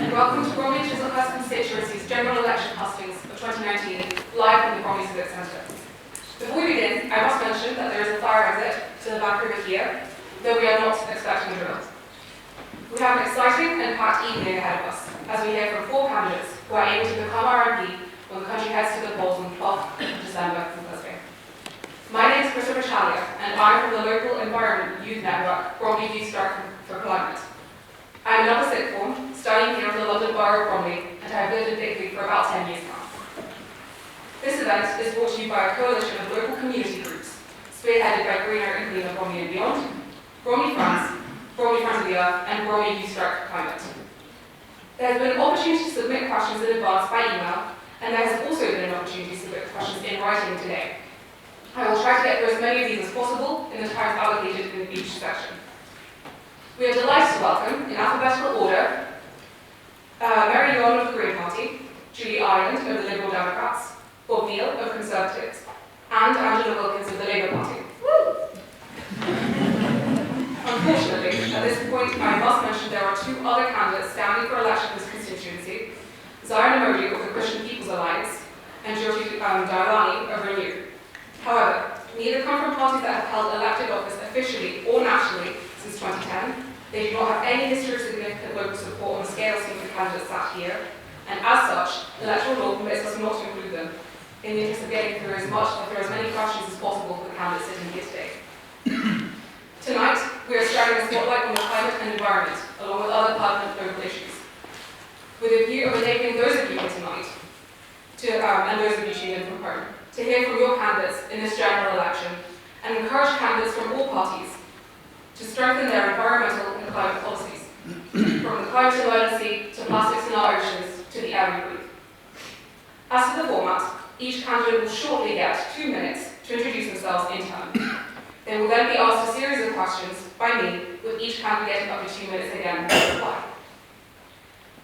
and welcome to Bromley Chislehurst constituency's general election hustings of 2019, live from the Bromley Civic Centre. Before we begin, I must mention that there is a fire exit to the back over here, though we are not expecting a drill. We have an exciting and packed evening ahead of us, as we hear from 4 candidates who are able to become our MP when the country heads to the polls on the 12th of December from Thursday. My name is Christopher Challier, and I'm from the local environment youth network, Bromley Youth Strike for Climate. I'm an upper sixth form, studying here at the London Borough of Bromley, and I have lived in Bickley for about 10 years now. This event is brought to you by a coalition of local community groups, spearheaded by Cleaner and Greener Bromley and Beyond, Bromley Friends of the Earth, and Bromley Youth Strike for Climate. There has been an opportunity to submit questions in advance by email, and there has also been an opportunity to submit questions in writing today. I will try to get through as many of these as possible in the time allocated in each section. We are delighted to welcome, in alphabetical order, Mary Yawn of the Green Party, Julie Ireland of the Liberal Democrats, Bob Neal of Conservatives, and Angela Wilkins of the Labour Party. Woo! Unfortunately, at this point, I must mention there are 2 other candidates standing for election in this constituency, Zion Emoji of the Christian People's Alliance, and Jyoti Dialani of Renew. However, neither come from parties that have held elected office officially or nationally since 2010. They do not have any history of significant local support on the scale seen for candidates sat here, and as such, electoral law permits us not to include them, in the interest of getting through as many questions as possible for the candidates sitting here today. Tonight, we are shining a spotlight on the climate and environment, along with other pertinent local issues, with a view of enabling those of you here tonight, and those of you tuning in from home, to hear from your candidates in this general election, and encourage candidates from all parties to strengthen their environmental and climate policies, from the climate emergency to plastics in our oceans to the air we breathe. As to the format, each candidate will shortly get 2 minutes to introduce themselves in turn. They will then be asked a series of questions by me, with each candidate getting up to 2 minutes again to reply.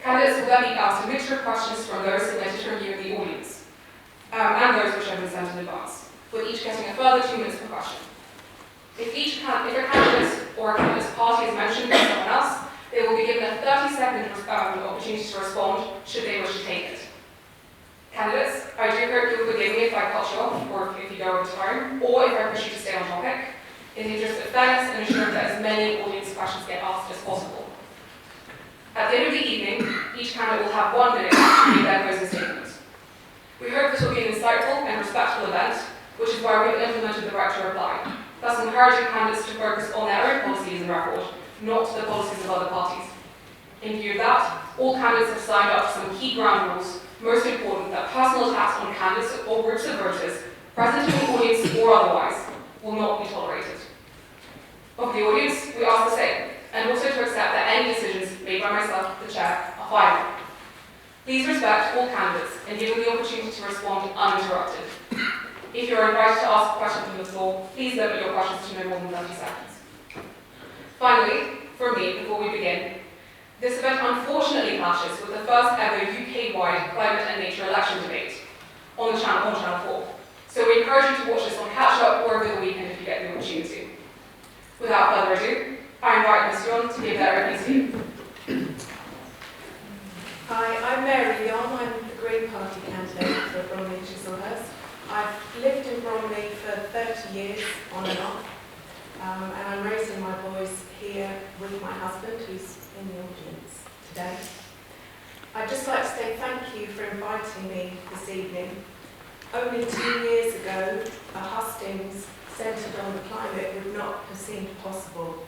Candidates will then be asked a mixture of questions from those submitted from you in the audience, and those which have been sent in advance, with each getting a further 2 minutes per question. If a candidate or a candidate's party is mentioned by someone else, they will be given a 30-second opportunity to respond should they wish to take it. Candidates, I do hope you'll forgive me if I cut you off, or if you go over time, or if I push you to stay on topic, in the interest of fairness and ensuring that as many audience questions get asked as possible. At the end of the evening, each candidate will have 1 minute to give their closing statement. We hope this will be an insightful and respectful event, which is why we've implemented the right to reply, thus encouraging candidates to focus on their own policies and record, not the policies of other parties. In view of that, all candidates have signed up to some key ground rules, most important that personal attacks on candidates or groups of voters, present in the audience or otherwise, will not be tolerated. Of the audience, we ask the same, and also to accept that any decisions made by myself, the chair, are final. Please respect all candidates and give them the opportunity to respond uninterrupted. If you are invited to ask a question from the floor, please limit your questions to no more than 30 seconds. Finally, from me, before we begin, this event unfortunately clashes with the first ever UK-wide climate and nature election debate on Channel 4. So we encourage you to watch this on Catch Up or over the weekend if you get the opportunity. Without further ado, I invite Ms. Yawn to give their opening statement. Hi, I'm Mary Yawn. I'm the Green Party candidate for Bromley Chislehurst. I've lived in Bromley for 30 years, on and off, and I'm raising my boys here with my husband, who's in the audience today. I'd just like to say thank you for inviting me this evening. Only 2 years ago, a hustings centred on the climate would not have seemed possible.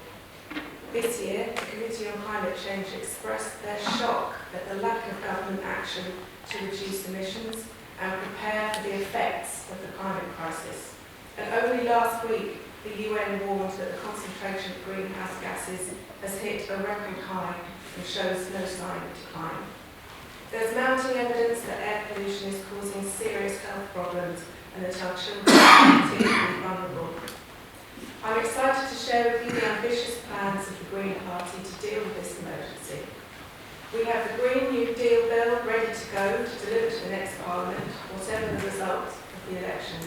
This year, the Committee on Climate Change expressed their shock at the lack of government action to reduce emissions and prepare for the effects of the climate crisis. And only last week, the UN warned that the concentration of greenhouse gases has hit a record high and shows no sign of decline. There's mounting evidence that air pollution is causing serious health problems and that our children are particularly vulnerable. I'm excited to share with you the ambitious plans of the Green Party to deal with this emergency. We have the Green New Deal bill ready to go to deliver to the next Parliament, whatever the result of the election.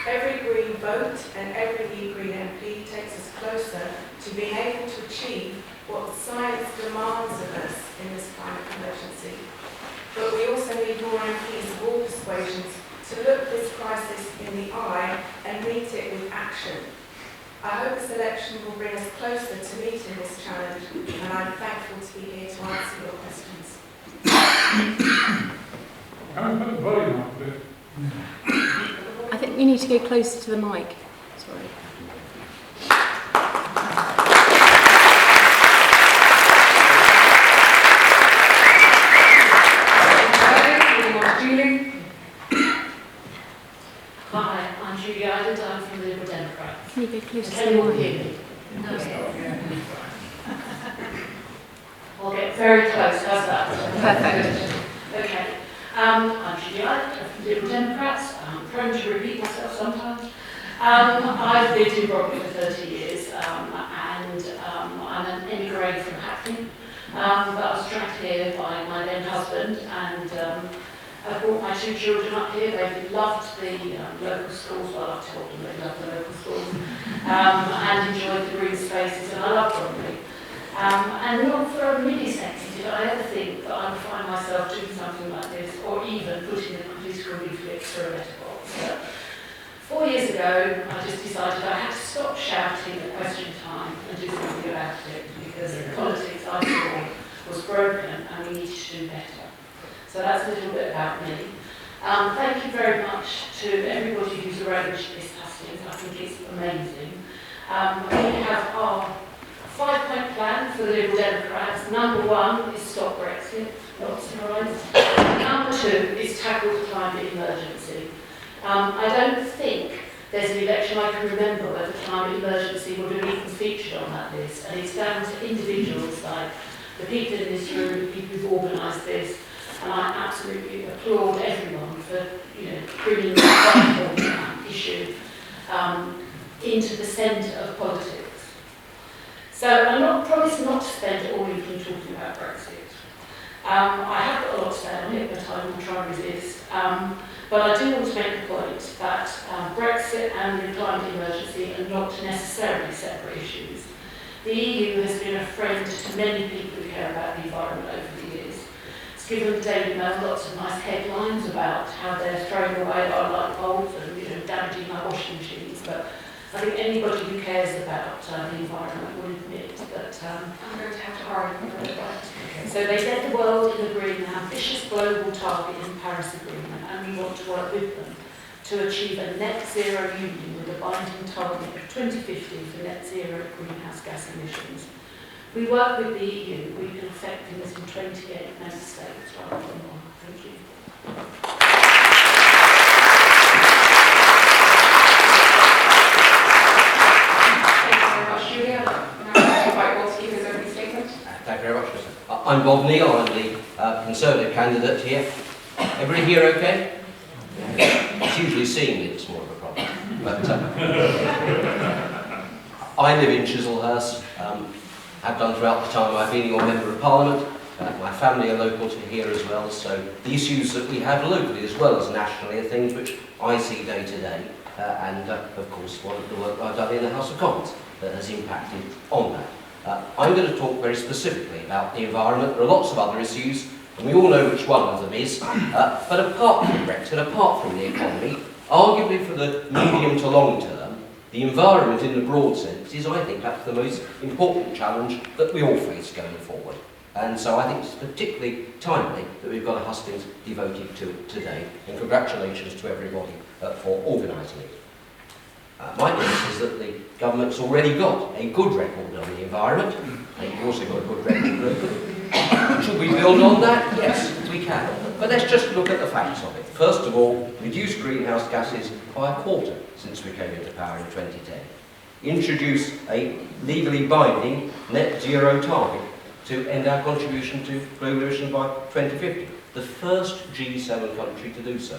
Every Green vote and every new Green MP takes us closer to being able to achieve what science demands of us in this climate emergency. But we also need more MPs of all persuasions to look this crisis in the eye and meet it with action. I hope this election will bring us closer to meeting this challenge, and I'm thankful to be here to answer your questions. I think we need to go closer to the mic. Sorry. Hi, I'm Julie Island. I'm from the Liberal Democrats. Can you go closer to Can the you all mic? hear me? I'll get very close. How's that? Perfect. Okay. I'm Julie Island. I'm from the Liberal Democrats. I'm prone to repeat myself sometimes. I've lived in Bromley for 30 years, and I'm an emigre from Hackney. But I was dragged here by my then husband, and I brought my 2 children up here. They loved the local schools. Well, I told them they loved the local schools, and enjoyed the green spaces, and I love Bromley. And not for a millisecond did I ever think that I would find myself doing something like this, or even putting a political leaflet through a letterbox. But 4 years ago, I just decided I had to stop shouting at question time and do something about it, because the politics I saw was broken and we needed to do better. So that's a little bit about me. Thank you very much to everybody who's arranged this hustings. I think it's amazing. We have our 5-point plan for the Liberal Democrats. Number 1 is stop Brexit, not surprised. Number 2 is tackle the climate emergency. I don't think there's an election I can remember where the climate emergency would have even featured on that list, and it's down to individuals like the people in this room, the people who've organised this, and I absolutely applaud everyone for bringing the vital issue into the centre of politics. So I'm promised not to spend all evening talking about Brexit. I have got a lot to say on it, but I will try and resist. But I do want to make the point that Brexit and the climate emergency are not necessarily separate issues. The EU has been a friend to many people who care about the environment over the years. It's given the Daily Mail lots of nice headlines about how they're throwing away our light bulbs and damaging our washing machines. But I think anybody who cares about the environment will admit that I'm going to have to argue. so they led the world in agreeing an ambitious global target in the Paris Agreement, and we want to work with them to achieve a net zero union with a binding target of 2050 for net zero greenhouse gas emissions. We work with the EU. We can affect things in 28 member states rather than 1. Thank you. Thank you very much, Mr. I'm Bob Neal, I'm the Conservative candidate here. Everybody here okay? It's usually seeing me that's more of a problem. But I live in Chislehurst, have done throughout the time I've been your Member of Parliament. My family are local to here as well, so the issues that we have locally as well as nationally are things which I see day to day. And of course, one of the work I've done in the House of Commons that has impacted on that. I'm going to talk very specifically about the environment. There are lots of other issues, and we all know which one of them is. But apart from Brexit, apart from the economy, arguably for the medium to long term, the environment in the broad sense is, I think, perhaps the most important challenge that we all face going forward. And so I think it's particularly timely that we've got a hustings devoted to it today. And congratulations to everybody for organising it. My guess is that the government's already got a good record on the environment. They've also got a good record. Should we build on that? Yes, we can. But let's just look at the facts of it. First of all, reduce greenhouse gases by a quarter since we came into power in 2010. Introduce a legally binding net zero target to end our contribution to global emissions by 2050. The first G7 country to do so.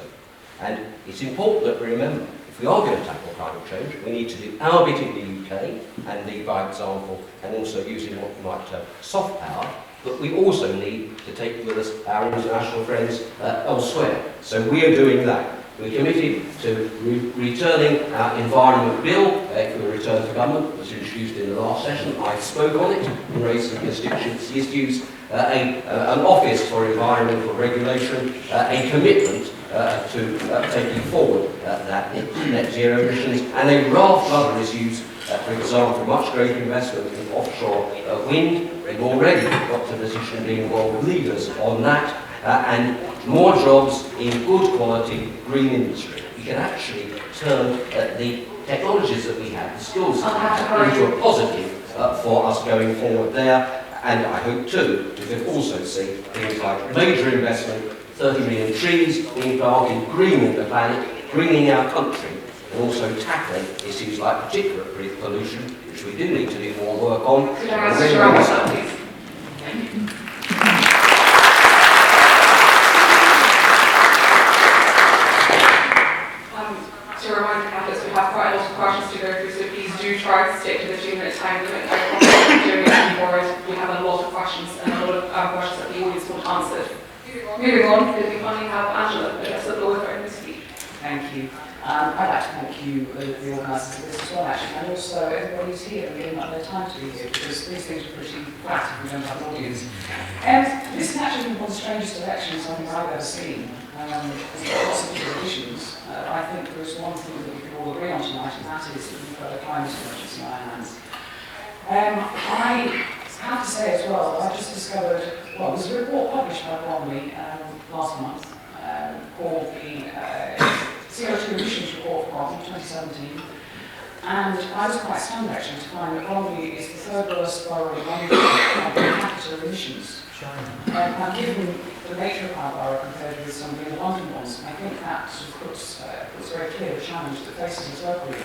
And it's important that we remember, if we are going to tackle climate change, we need to do our bit in the UK and lead by example, and also using what we might term soft power, but we also need to take with us our international friends elsewhere. So we are doing that. We're committed to returning our environment bill, if we return to government, was introduced in the last session. I spoke on it and raised some constituency issues, an office for environmental regulation, a commitment to taking forward that net zero emissions, and a raft of other issues, for example, much greater investment in offshore wind. We've already got to the position of being world leaders on that, and more jobs in good quality green industry. We can actually turn the technologies that we have, the skills that we have, into a positive for us going forward there. And I hope too, we can also see things like major investment, 30 million trees being planted, greening the planet, greening our country, and also tackling issues like particulate pollution, which we do need to do more work on. Could I ask you to wrap us up, please? To remind candidates, we have quite a lot of questions to go through, so please do try to stick to the 2-minute time limit. I promise you, doing it forward, we have a lot of questions and a lot of questions that the audience want answered. Moving on, we finally have Angela address the floor for this speech. Thank you. I'd like to thank you, the organisers of this as well, actually, and also everybody who's here and giving up their time to be here, because these things are pretty flat if we don't have an audience. And this is actually one of the strangest elections I think I've ever seen. There's lots of traditions. I think there's one thing that we can all agree on tonight, and that is that we've got a climate emergency on our hands. I have to say as well, I just discovered, well, there's a report published by Bromley last month called the CO2 emissions report from 2017, and I was quite stunned actually to find that Bromley is the third worst borough in London per capita emissions. And given the nature of our borough compared with some of the London ones, I think that sort of puts very clear the challenge that faces us locally.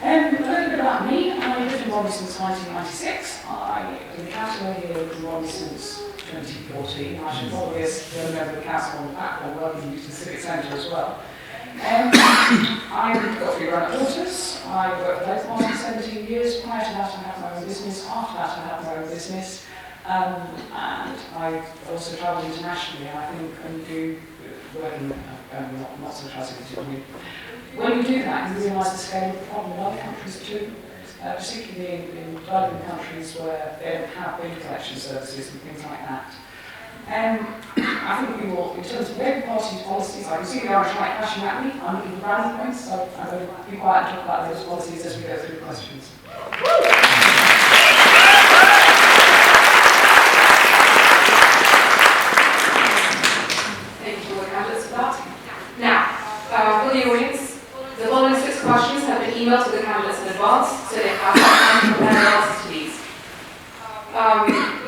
A little bit about me. I lived in Bromley since 1996. I've been councillor here in Bromley since 2014. I should probably, as the member of the council on the platform, working in the Civic Centre as well. I've got 3 granddaughters. I worked for Labour Party for 17 years. Prior to that, I had my own business. After that, I had my own business. And I also travelled internationally, I think, and do working, not so particularly. When you do that, you realise the scale of the problem in other countries too, particularly in developing countries where they don't have bin collection services and things like that. I think we will, in terms of Labour Party's policies, I can see the Irish right flashing at me. I'm looking for brownie points, so I'm going to be quiet and talk about those policies as we go through the questions. Thank you for the candidates for that. Now, for the audience, the following 6 questions have been emailed to the candidates in advance, so they have time to prepare their answers to these.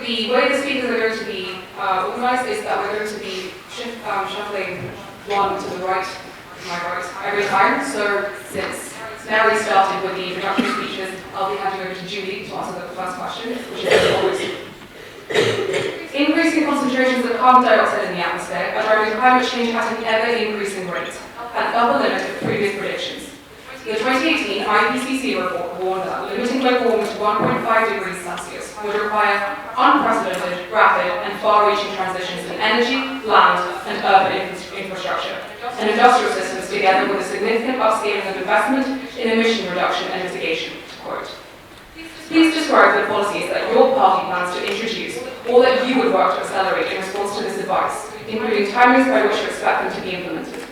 The way the speakers are going to be organised is that we're going to be shuffling one to the right, every time. So since Mary started with the introductory speeches, I'll be handing over to Julie to answer the first question, which is always increasing concentrations of carbon dioxide in the atmosphere are driving climate change at an ever-increasing rate, at the upper limit of previous predictions. The 2018 IPCC report warned that limiting global warming to 1.5 degrees Celsius would require unprecedented, rapid, and far-reaching transitions in energy, land, and urban infrastructure, and industrial systems, together with a significant upscaling of investment in emission reduction and mitigation, to quote. Please describe the policies that your party plans to introduce, or that you would work to accelerate in response to this advice, including timings by which you expect them to be implemented.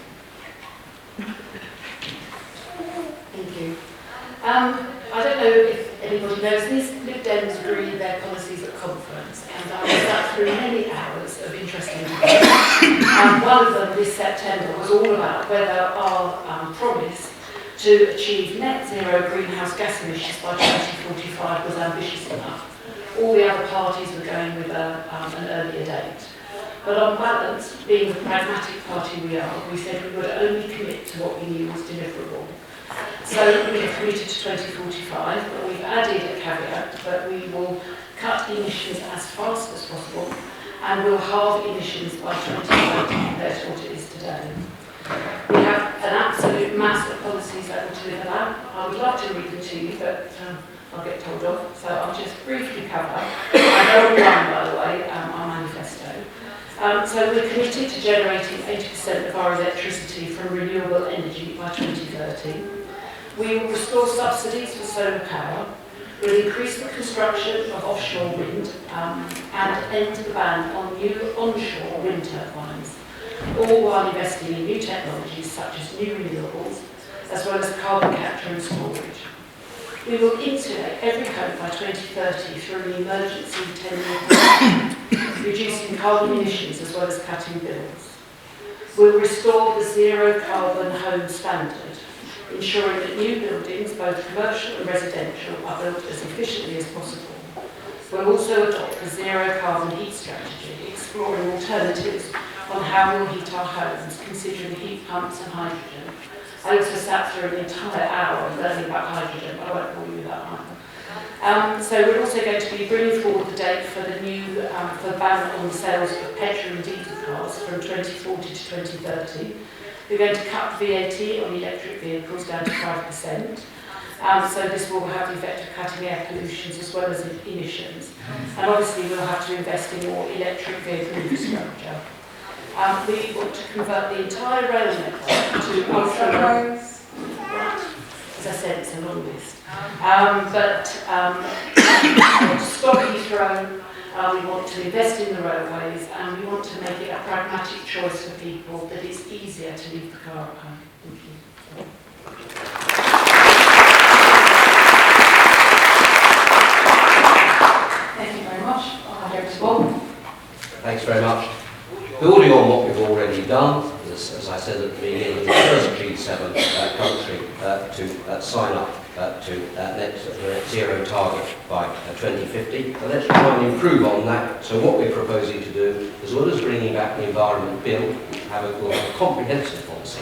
Thank you. I don't know if anybody knows this, Lib Dems agreed their policies at conference, and I sat through many hours of interesting debates. And one of them this September was all about whether our promise to achieve net zero greenhouse gas emissions by 2045 was ambitious enough. All the other parties were going with an earlier date. But on balance, being the pragmatic party we are, we said we would only commit to what we knew was deliverable. So we have committed to 2045, but we've added a caveat that we will cut emissions as fast as possible and we'll halve emissions by 2030 compared to what it is today. We have an absolute mass of policies that will deliver that. I would love to read them to you, but I'll get told off, so I'll just briefly cover. I know online, by the way, our manifesto. So we're committed to generating 80% of our electricity from renewable energy by 2030. We will restore subsidies for solar power. will increase the construction of offshore wind and end the ban on new onshore wind turbines, all while investing in new technologies such as new renewables, as well as carbon capture and storage. We will insulate every home by 2030 through an emergency 10-year plan, reducing carbon emissions as well as cutting bills. We'll restore the zero carbon home standard, ensuring that new buildings, both commercial and residential, are built as efficiently as possible. We'll also adopt a zero carbon heat strategy, exploring alternatives on how we'll heat our homes, considering heat pumps and hydrogen. I also sat through an entire hour learning about hydrogen, but I won't bore you with that one. So we're also going to be bringing forward the date for the new for the ban on the sales of petrol and diesel cars from 2040 to 2030. We're going to cut VAT on electric vehicles down to 5%. So this will have the effect of cutting air pollution as well as emissions. And obviously we'll have to invest in more electric vehicle infrastructure. We want to convert the entire rail network to ultra. As I said, it's a long list. We want to stop Heathrow, we want to invest in the railways, and we want to make it a pragmatic choice for people that it's easier to leave the car at home. Thank you. Thank you very much. I'll hand over to Bob. Thanks very much. Building on what we've already done, as I said at the beginning, the first G7 country to sign up to net zero target by 2050. But let's try and improve on that. So what we're proposing to do, as well as bringing back the Environment Bill, we'll have a comprehensive policy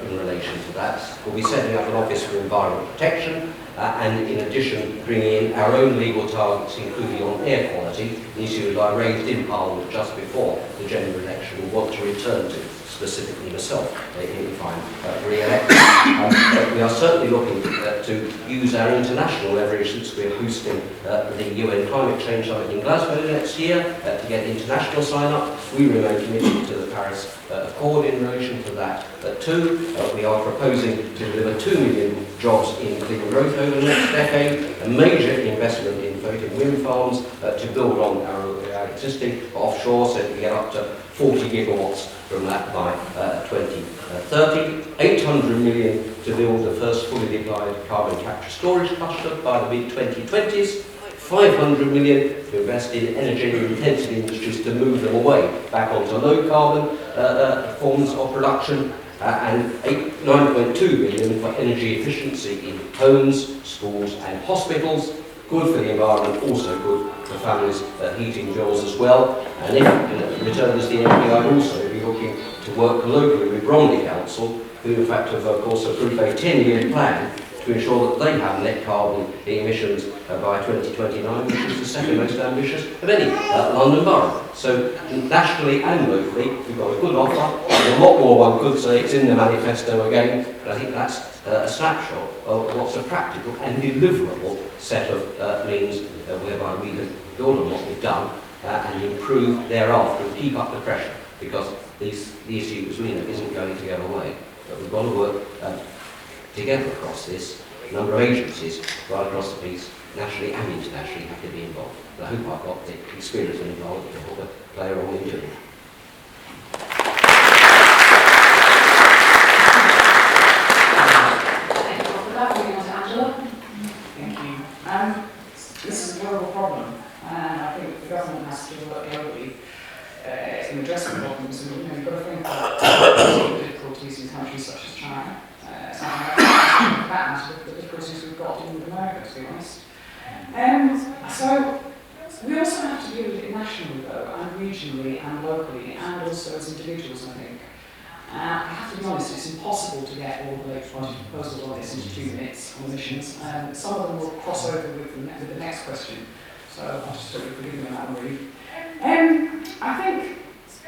in relation to that. We'll be setting up an Office for Environment Protection, and in addition bringing in our own legal targets, including on air quality, the issue that I raised in Parliament just before the general election, we want to return to, specifically myself, if I'm re-elected. But we are certainly looking to use our international leverage, since we're hosting the UN Climate Change Summit in Glasgow next year, to get international sign-up. We remain committed to the Paris Accord in relation to that too. We are proposing to deliver 2 million jobs in clean growth over the next decade, a major investment in floating wind farms to build on our existing offshore, so that we get up to 40 gigawatts from that by 2030, 800 million to build the first fully deployed carbon capture storage cluster by the mid-2020s, 500 million to invest in energy-intensive industries to move them away back onto low-carbon forms of production, and 9.2 billion for energy efficiency in homes, schools and hospitals. Good for the environment, also good for families' heating bills as well. And if in return as the MP, I'd also be looking to work locally with Bromley Council, who in fact have of course approved a 10-year plan to ensure that they have net carbon emissions by 2029, which is the second most ambitious of any London borough. So nationally and locally, we've got a good offer. There's a lot more one could say. It's in the manifesto again, but I think that's a snapshot of what's a practical and deliverable set of means whereby we can build on what we've done and improve thereafter and keep up the pressure, because the issue, as we know, isn't going to go away. But we've got to work together across this. A number of agencies right across the piece, nationally and internationally, have to be involved. But I hope I've got the experience and involvement to play a role in doing it. Thank you. This is a global problem, and I think the government has to work globally in addressing problems. And you've got to think about difficulties in countries such as China. The difficulties we've got in America, to be honest. So we also have to deal with it nationally, though, and regionally and locally, and also as individuals, I think. I have to be honest, it's impossible to get all the Labour Party proposals on this into 2 minutes on emissions. Some of them will cross over with the next question, so I'll just forgive me on that one, really. I think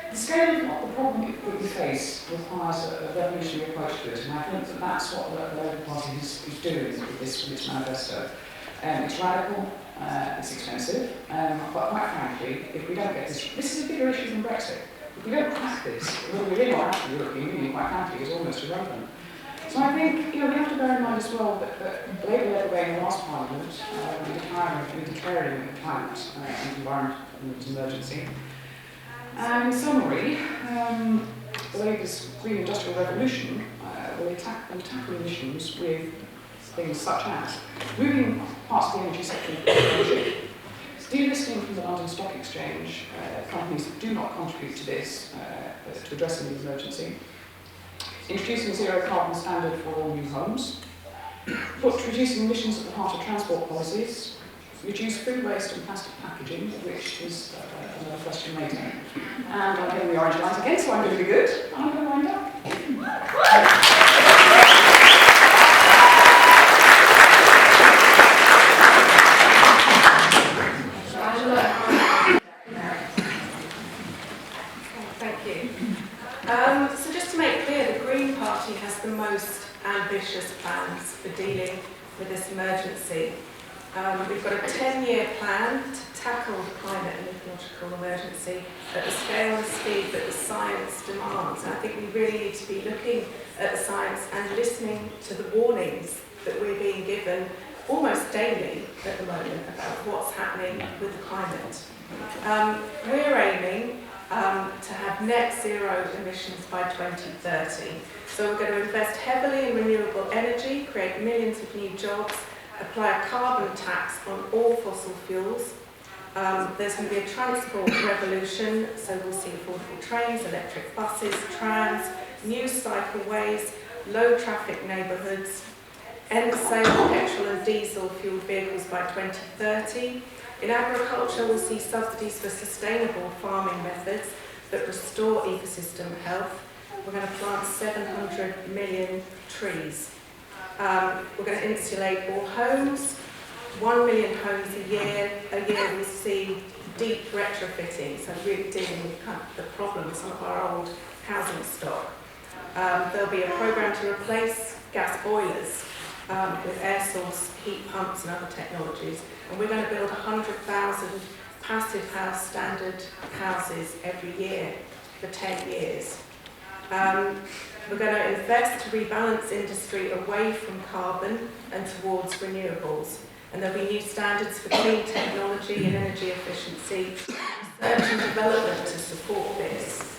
the scale of what the problem that we face requires a revolutionary approach to it, and I think that that's what the Labour Party is doing with this manifesto. It's radical, it's expensive, but quite frankly, if we don't get this is a bigger issue than Brexit. If we don't crack this, we really are actually European Union, quite frankly, is almost irrelevant. So I think, we have to bear in mind as well that the Labour led the way in the last Parliament with declaring the climate and environment emergency. And in summary, the Labour's Green Industrial Revolution will tackle emissions with things such as moving parts of the energy sector into energy, delisting from the London Stock Exchange companies that do not contribute to this, to addressing the emergency, introducing a zero carbon standard for all new homes, reducing emissions at the heart of transport policies, reduce food waste and plastic packaging, which is another question later. And I'm getting the orange light again, so I'm going to be good. I'm going to wind up. Thank you. So just to make clear, the Green Party has the most ambitious plans for dealing with this emergency. We've got a 10-year plan to tackle the climate and ecological emergency at the scale and speed that the science demands. And I think we really need to be looking at the science and listening to the warnings that we're being given almost daily at the moment about what's happening with the climate. We're aiming to have net zero emissions by 2030. So we're going to invest heavily in renewable energy, create millions of new jobs, apply a carbon tax on all fossil fuels. There's going to be a transport revolution, so we'll see affordable trains, electric buses, trams, new cycleways, low traffic neighbourhoods, end the sale of petrol and diesel fuelled vehicles by 2030. In agriculture, we'll see subsidies for sustainable farming methods that restore ecosystem health. We're going to plant 700 million trees. We're going to insulate all homes. 1 million homes a year will see deep retrofitting, so really dealing with the problems of our old housing stock. There'll be a programme to replace gas boilers with air source heat pumps and other technologies. And we're going to build 100,000 passive house standard houses every year for 10 years. We're going to invest to rebalance industry away from carbon and towards renewables. And there'll be new standards for clean technology and energy efficiency, research and development to support this.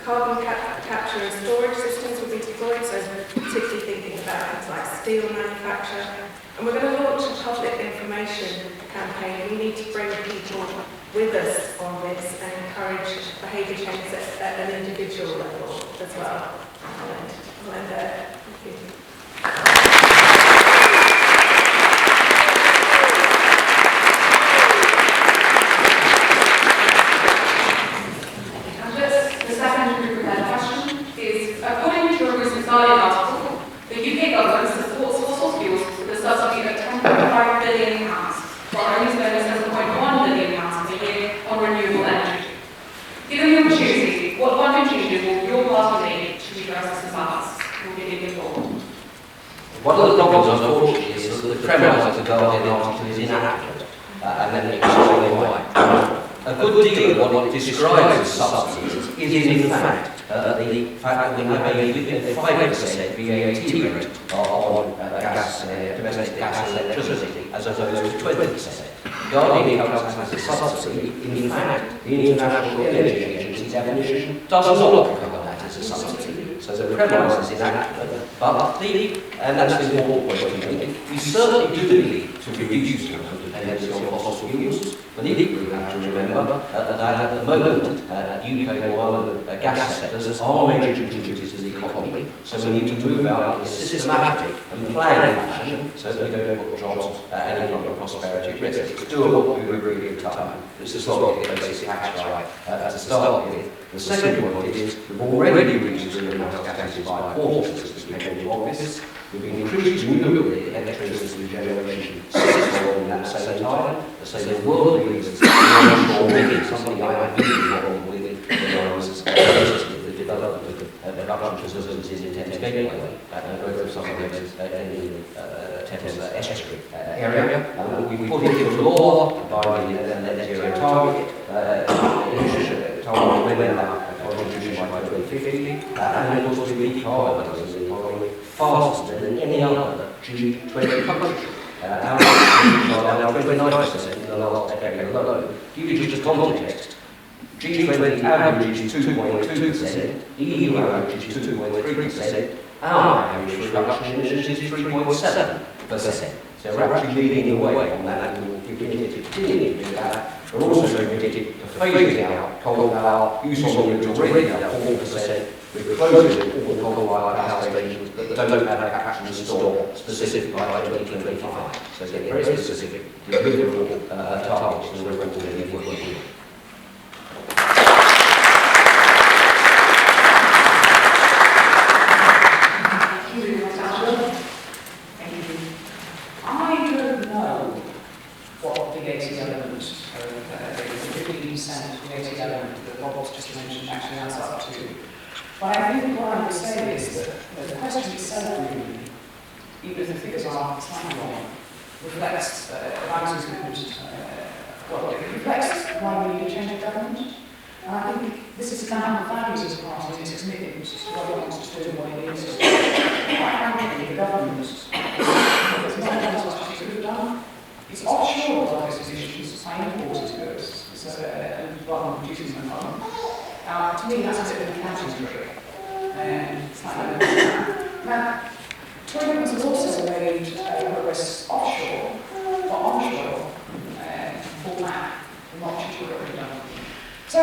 Carbon capture and storage systems will be deployed, so we're particularly thinking about things like steel manufacture. And we're going to launch a public information campaign. We need to bring people with us on this and encourage behaviour change at an individual level as well. And thank you. The second question is, according to a recent Guardian article, the UK government supports fossil fuels with a subsidy of £10.5 billion, while only spending £7.1 billion a year on renewable energy. Given the opportunity, what changes will your party make to redress this imbalance? We'll give you the floor. One of the problems, unfortunately, is that the premise of the Guardian article is inaccurate, and then explain why. A good deal of what it describes as subsidies is in fact the fact that we have a 5% VAT rate on gas, domestic gas and electricity, as opposed to 20%. Guardian calculates as a subsidy. In fact, the International Energy Agency's definition does not cover that as a subsidy. So the premise is inaccurate, but and that's the important point to make, we certainly do need to reduce our dependency on fossil fuels, but equally we have to remember that at the moment, UK oil and gas sectors are major contributors to the economy, so we need to move out in a systematic and planned fashion so that we don't put jobs and economic prosperity at risk. It's doable, we really have time. This is not getting a basic tax right to start with. The second point is we've already reduced the greenhouse gases by a quarter since we came into office. We've been increasing renewable electricity generation sixfold in that same time. So the world leaders are making something I really involved with when I was the development of the production facilities in Thames Gateway, and over some of those in the Thames estuary area. We put into law by the net zero target, target when that contribution by 2050, and then also decarbonise the economy faster than any other G20 country. Our emissions are now 29% in the last decade alone. To give you just context, G20 average is 2.2%, EU average is 2.3%, our average reduction in emissions is 3.7%. So we're actually leading the way on that, and we'll continue to do that. We're also committed to phasing out coal power, use of renewable already at 4%. We're closing all the coal-fired power stations that don't have actually installed specifically by 2025. So it's getting very specific, deliverable targets, and we're really working on. I don't know what the VAT element of the 15% VAT element that Rob's just mentioned actually adds up to. But I think what I would say is that the question itself, even if the figures are slightly wrong, reflects values well, it reflects why we need a change of government. And I think this is now the values as a party, and its commitment to what it wants to do and what it needs to do. Quite frankly, the government is not as much as it could have done. It's offshore a lot of those issues by imported goods, rather than producing them from. To me, that's a bit of an accounting trick. Now, Tories has also made progress offshore, but onshore, fall back, not cheaper than done. So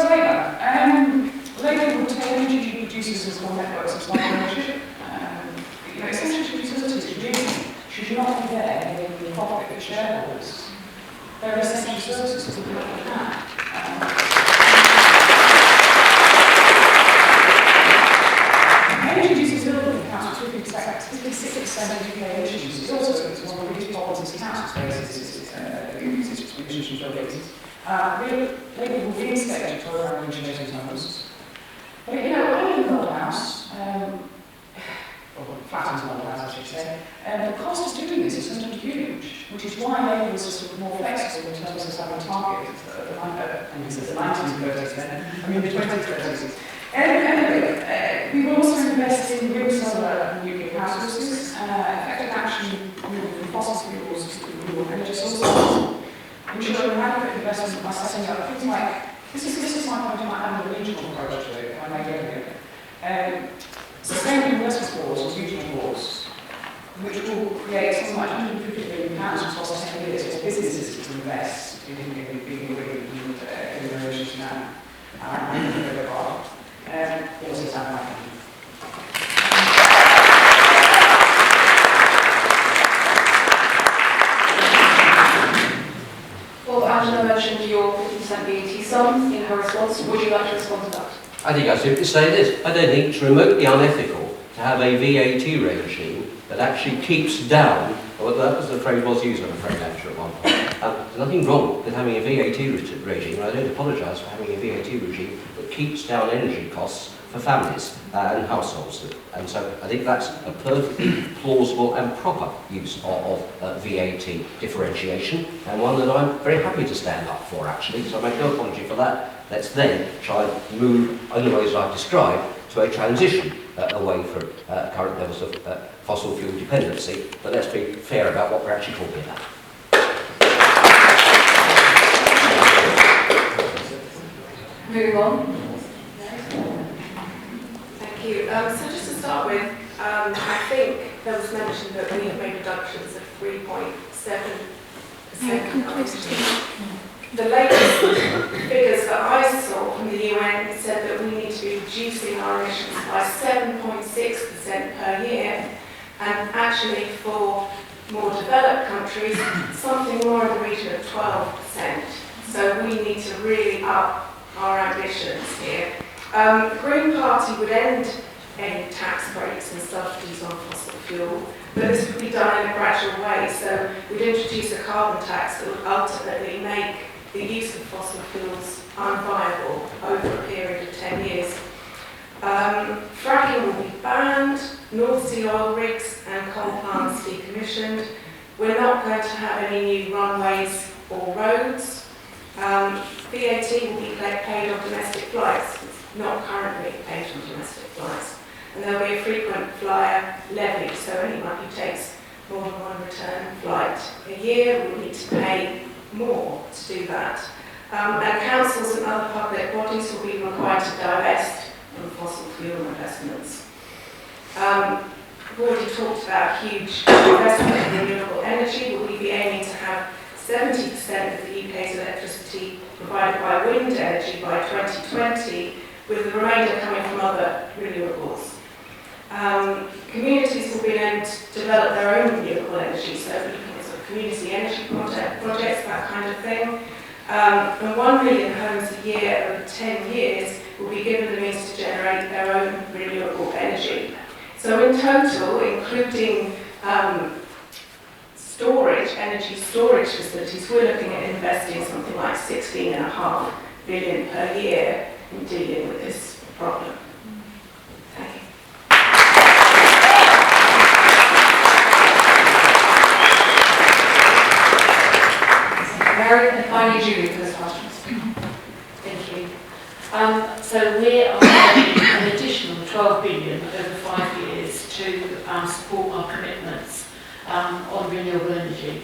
Labour would take energy producers as one networks of smart ownership. Essentially, utilities should not be there in the profit of shareholders. They're essential services that we have. Energy use is building accounts for 56% of UK emissions. It's also one of the biggest problems in council spaces, emissions buildings. Labour will reinstate program originating zones. But I live in Old House, or flat in Old House, I should say, and the cost of doing this is something huge, which is why Labour was sort of more flexible in terms of having targets at the 1930s then, the 2030s. Anyway, we've also invested in wind, solar and nuclear power sources, effective action moving from fossil fuels to renewable energy sources, ensuring adequate investment by setting up things like, this is my point about having a regional approach to it, if I may go here. Sustainable investment boards, regional boards, which will create something like £150 billion across 10 years for businesses to invest in relation now. Well, Angela mentioned your 50% VAT sum in her response. Would you like to respond to that? I think I simply say this. I don't think it's remotely unethical to have a VAT regime that actually keeps down, well, that was the phrase was used, I'm afraid, actually, at one point. There's nothing wrong with having a VAT regime, and I don't apologise for having a VAT regime that keeps down energy costs for families and households. And so I think that's a perfectly plausible and proper use of VAT differentiation, and one that I'm very happy to stand up for, actually, so I make no apology for that. Let's then try and move, in the ways I've described, to a transition away from current levels of fossil fuel dependency, but let's be fair about what we're actually talking about. Moving on. Thank you. So just to start with, I think there was mentioned that we have made reductions of 3.7%. The latest figures that I saw from the UN said that we need to be reducing our emissions by 7.6% per year, and actually for more developed countries, something more in the region of 12%. So we need to really up our ambitions here. The Green Party would end any tax breaks and subsidies on fossil fuel, but this would be done in a gradual way. So we'd introduce a carbon tax that would ultimately make the use of fossil fuels unviable over a period of 10 years. Fracking will be banned, North Sea oil rigs and coal plants decommissioned. We're not going to have any new runways or roads. VAT will be paid on domestic flights, it's not currently paid on domestic flights. And there'll be a frequent flyer levy, so more than one return flight a year will need to pay more to do that. And councils and other public bodies will be required to divest from fossil fuel investments. We've already talked about huge investment in renewable energy. We'll be aiming to have 70% of the UK's electricity provided by wind energy by 2020, with the remainder coming from other renewables. Communities will be able to develop their own renewable energy, so we're looking at sort of community energy projects, that kind of thing. And 1 million homes a year over 10 years will be given the means to generate their own renewable energy. So in total, including energy storage facilities, we're looking at investing something like 16.5 billion per year in dealing with this problem. Thank you. Mary and finally Julie for this question. Thank you. So we are spending an additional 12 billion over 5 years to support our commitments on renewable energy.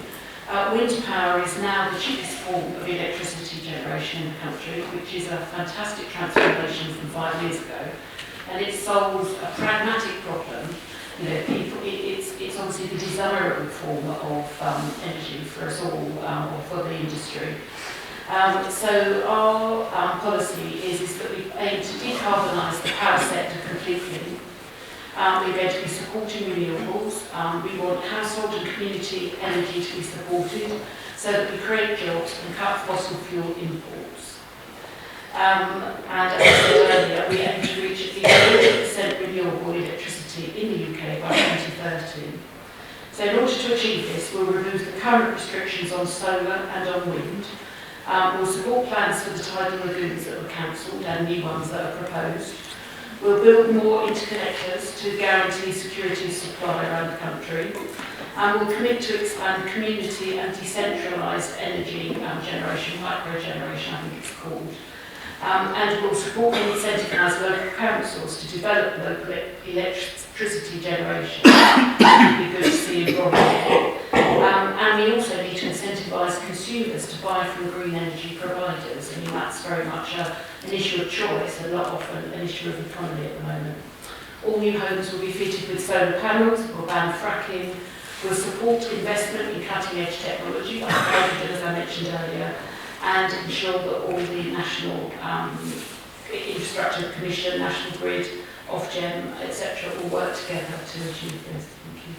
Wind power is now the cheapest form of electricity generation in the country, which is a fantastic transformation from 5 years ago, and it solves a pragmatic problem. You know, it's obviously the desirable form of energy for us all, or for the industry. So our policy is that we aim to decarbonise the power sector completely. We're going to be supporting renewables. We want household and community energy to be supported so that we create jobs and cut fossil fuel imports. And as I said earlier, we aim to reach at least 80% renewable electricity in the UK by 2030. So in order to achieve this, we'll remove the current restrictions on solar and on wind. We'll support plans for the tidal lagoons that were cancelled and new ones that are proposed. We'll build more interconnectors to guarantee security of supply around the country. And we'll commit to expand community and decentralised energy generation, micro-generation I think it's called. And we'll support and incentivise local councils to develop local electricity generation. It would be good to see in Bromley. And we also need to incentivise consumers to buy from green energy providers. I mean, that's very much an issue of choice and not often an issue of economy at the moment. All new homes will be fitted with solar panels, we'll ban fracking, we'll support investment in cutting-edge technology like hydrogen, as I mentioned earlier, and ensure that all the National Infrastructure Commission, National Grid, Ofgem, etc. will work together to achieve this. Thank you.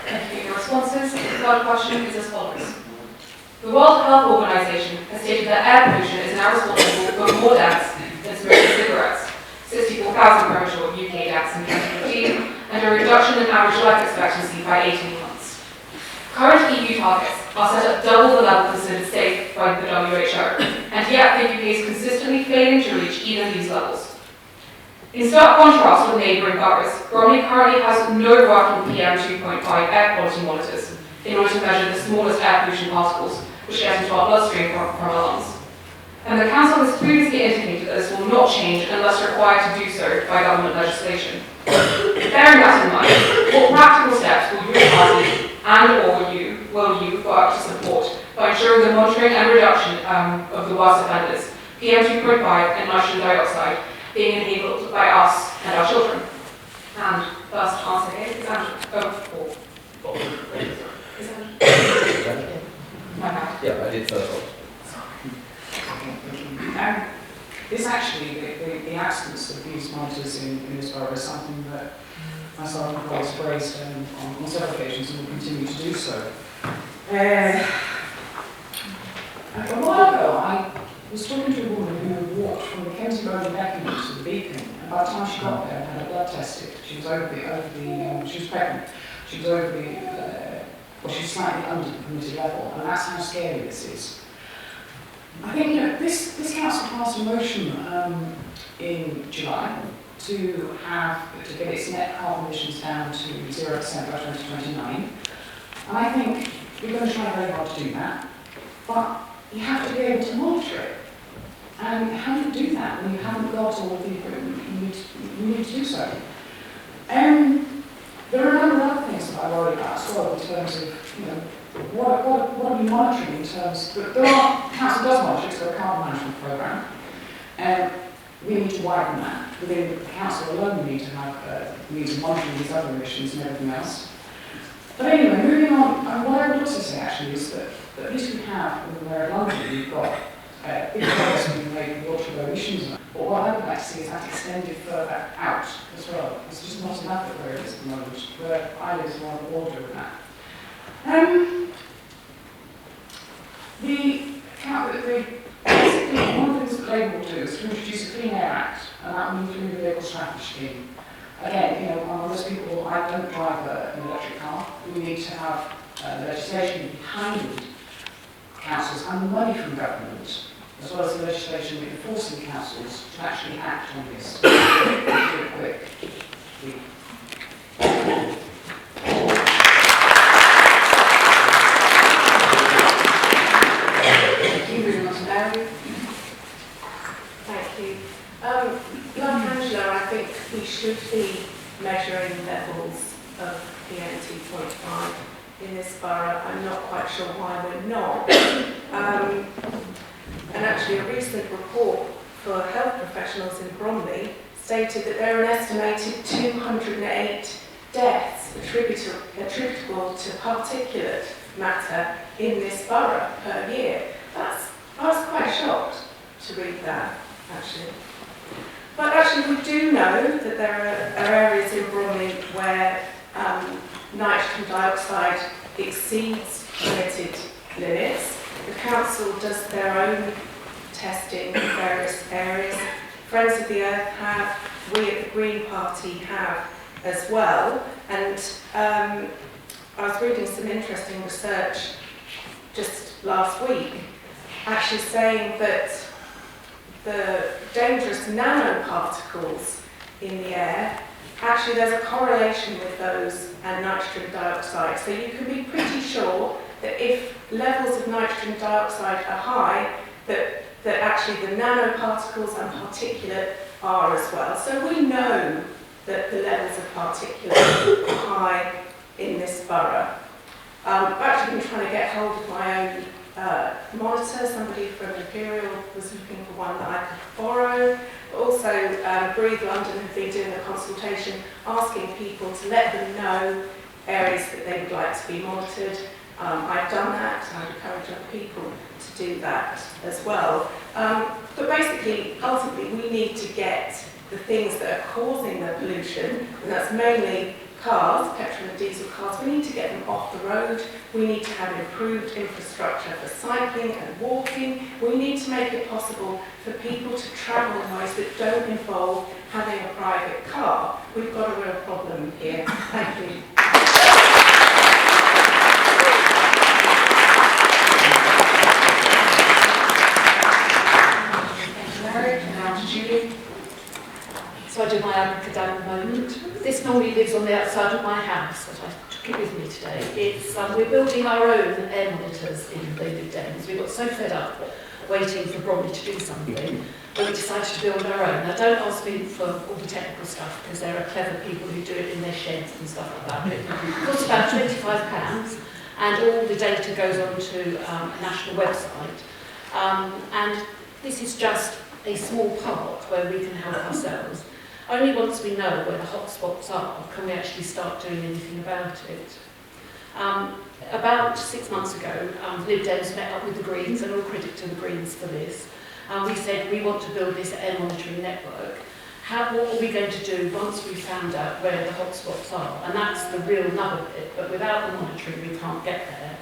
Thank you. Your responses. The third question is as follows. The World Health Organization has stated that air pollution is now responsible for more deaths than smoking cigarettes, 64,000 premature UK deaths in 2015, and a reduction in average life expectancy by 18 months. Current EU targets are set at double the level considered safe by the WHO, and yet the UK is consistently failing to reach even these levels. In stark contrast with neighbouring boroughs, Bromley currently has no working PM 2.5 air quality monitors in order to measure the smallest air pollution particles which get into our bloodstream from our lungs. And the Council has previously indicated that this will not change unless required to do so by government legislation. Bearing that in mind, what practical steps will your party will you work to support by ensuring the monitoring and reduction of the worst offenders, PM 2.5 and nitrogen dioxide, being enabled by us and our children? And first answer here is Andrew. Is Andrew? My bad. Yeah, I did first. This actually, the absence of these monitors in this borough is something that myself and colleagues have raised on several occasions and will continue to do so. A while ago, I was talking to a woman who walked from the Kensington Road in Beckenham to the Beacon, and by the time she got there and had her blood tested, she was she was pregnant. She was she was slightly under the permitted level, and that's how scary this is. I think this council passed a motion in July to get its net carbon emissions down to 0% by 2029, and I think we're going to try very hard to do that. But you have to be able to monitor it. And how to do that when you haven't got all the equipment you need to do so. There are a number of other things that I worry about as well in terms of, what are we monitoring in terms, there are, council does monitor, it's got a carbon management programme, and we need to widen that. Within the council alone we need to have, we need to monitor these other emissions and everything else. But anyway, moving on, what I would also say actually is that at least we have, when we're in London, we've got big progress being made with ultra-low emissions. But what I would like to see is that extended further out as well. It's just not enough at where it is at the moment, where I live is around the border with that. Basically, one of the things that Labour will do is to introduce a Clean Air Act, and that will include a vehicle strategy scheme. Again, most people, I don't drive an electric car. We need to have the legislation behind councils and the money from government, as well as the legislation enforcing councils to actually act on this. Do it quick. Thank you. Like Angela, I think we should be measuring levels of PM 2.5 in this borough. I'm not quite sure why we're not. And actually a recent report for health professionals in Bromley stated that there are an estimated 208 deaths attributable to particulate matter in this borough per year. I was quite shocked to read that, actually. But actually we do know that there are areas in Bromley where nitrogen dioxide exceeds permitted limits. The council does their own testing in various areas. Friends of the Earth have, we at the Green Party have as well. And I was reading some interesting research just last week, actually saying that the dangerous nanoparticles in the air, actually there's a correlation with those and nitrogen dioxide. So you can be pretty sure that if levels of nitrogen dioxide are high, that actually the nanoparticles and particulate are as well. So we know that the levels of particulate are high in this borough. I've actually been trying to get hold of my own monitor. Somebody from Imperial was looking for one that I could borrow. Also, Breathe London have been doing a consultation asking people to let them know areas that they would like to be monitored. I've done that, and I'd encourage other people to do that as well. But basically, ultimately, we need to get the things that are causing the pollution, and that's mainly cars, petrol and diesel cars. We need to get them off the road. We need to have improved infrastructure for cycling and walking. We need to make it possible for people to travel in ways that don't involve having a private car. We've got a real problem here. Thank you. So I do my abracadabra moment. This normally lives on the outside of my house, but I took it with me today. It's we're building our own air monitors in David Dens. We got so fed up waiting for Bromley to do something that we decided to build our own. Now don't ask me for all the technical stuff, because there are clever people who do it in their sheds and stuff like that. It costs about £25, and all the data goes onto a national website. And this is just a small part where we can help ourselves. Only once we know where the hotspots are can we actually start doing anything about it. About 6 months ago, Lib Dems met up with the Greens, and all credit to the Greens for this. We said we want to build this air monitoring network. What are we going to do once we've found out where the hotspots are? And that's the real nub of it, but without the monitoring we can't get there.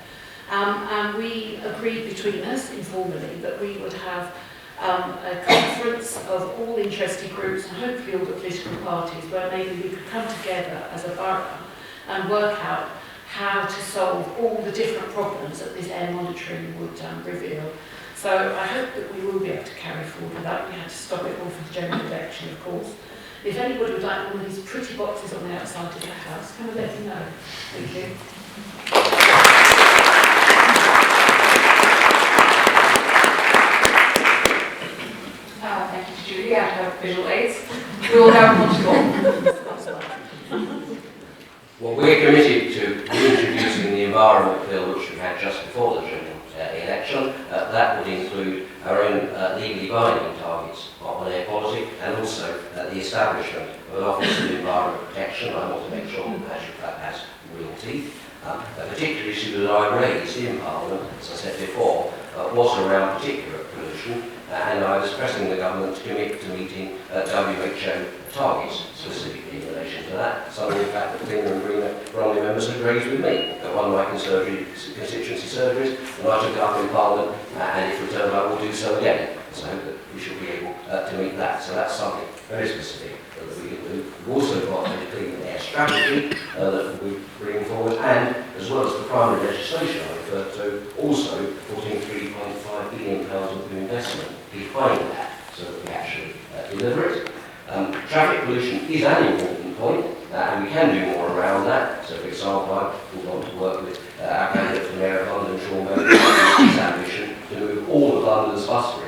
And we agreed between us informally that we would have a conference of all interested groups and hopefully all the political parties, where maybe we could come together as a borough and work out how to solve all the different problems that this air monitoring would reveal. So I hope that we will be able to carry forward with that. We had to stop it all for the general election, of course. If anybody would like one of these pretty boxes on the outside of the house, come and let me know. Thank you. Thank thank you to Julie and her visual aids. We all have much to go. Well, we're committed to reintroducing the environment bill which we had just before the general election. That would include our own legally binding targets on air quality and also the establishment of an Office of Environment Protection. I want to make sure that has real teeth. A particular issue that I raised in Parliament, as I said before, was around particulate pollution, and I was pressing the government to commit to meeting WHO targets specifically in relation to that. Something, in fact, that Cleaner and Greener Bromley members had raised with me at one of my constituency surgeries, and I took it up in Parliament, and if returned, I will do so again. So that we should be able to meet that. So that's something very specific that we can do. We've also got a clean air strategy that we're bringing forward, and as well as the primary legislation I referred to, also putting £3.5 billion worth of investment behind that so that we actually deliver it. Traffic pollution is an important point, and we can do more around that. So, for example, I would want to work with our candidate for Mayor of London, Sean Murphy, his ambition to move all of London's bus fleet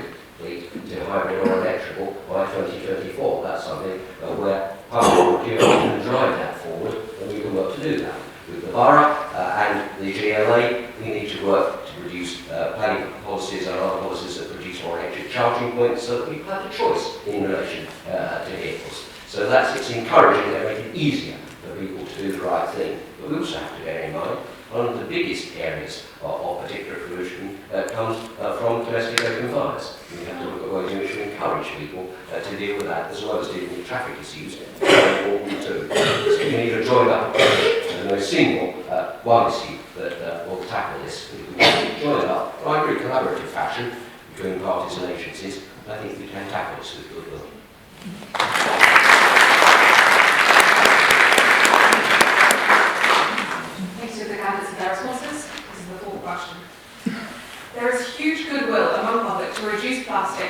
to hybrid or electrical by 2034. That's something where public procurement can drive that forward, and we can work to do that. With the borough and the GLA, we need to work to produce planning policies and other policies that produce more electric charging points so that we have a choice in relation to vehicles. So it's encouraging and making it easier for people to do the right thing. But we also have to bear in mind one of the biggest areas of particulate pollution comes from domestic open fires. We have to look at ways in which we encourage people to deal with that, as well as dealing with traffic issues. Very important too. So we need a joined up approach. There's no single one issue that will tackle this. We can join it up, but I agree, collaborative fashion between parties and agencies. I think we can tackle this with goodwill. Thanks to the candidates and their responses. This is the fourth question. There is huge goodwill among the public to reduce plastic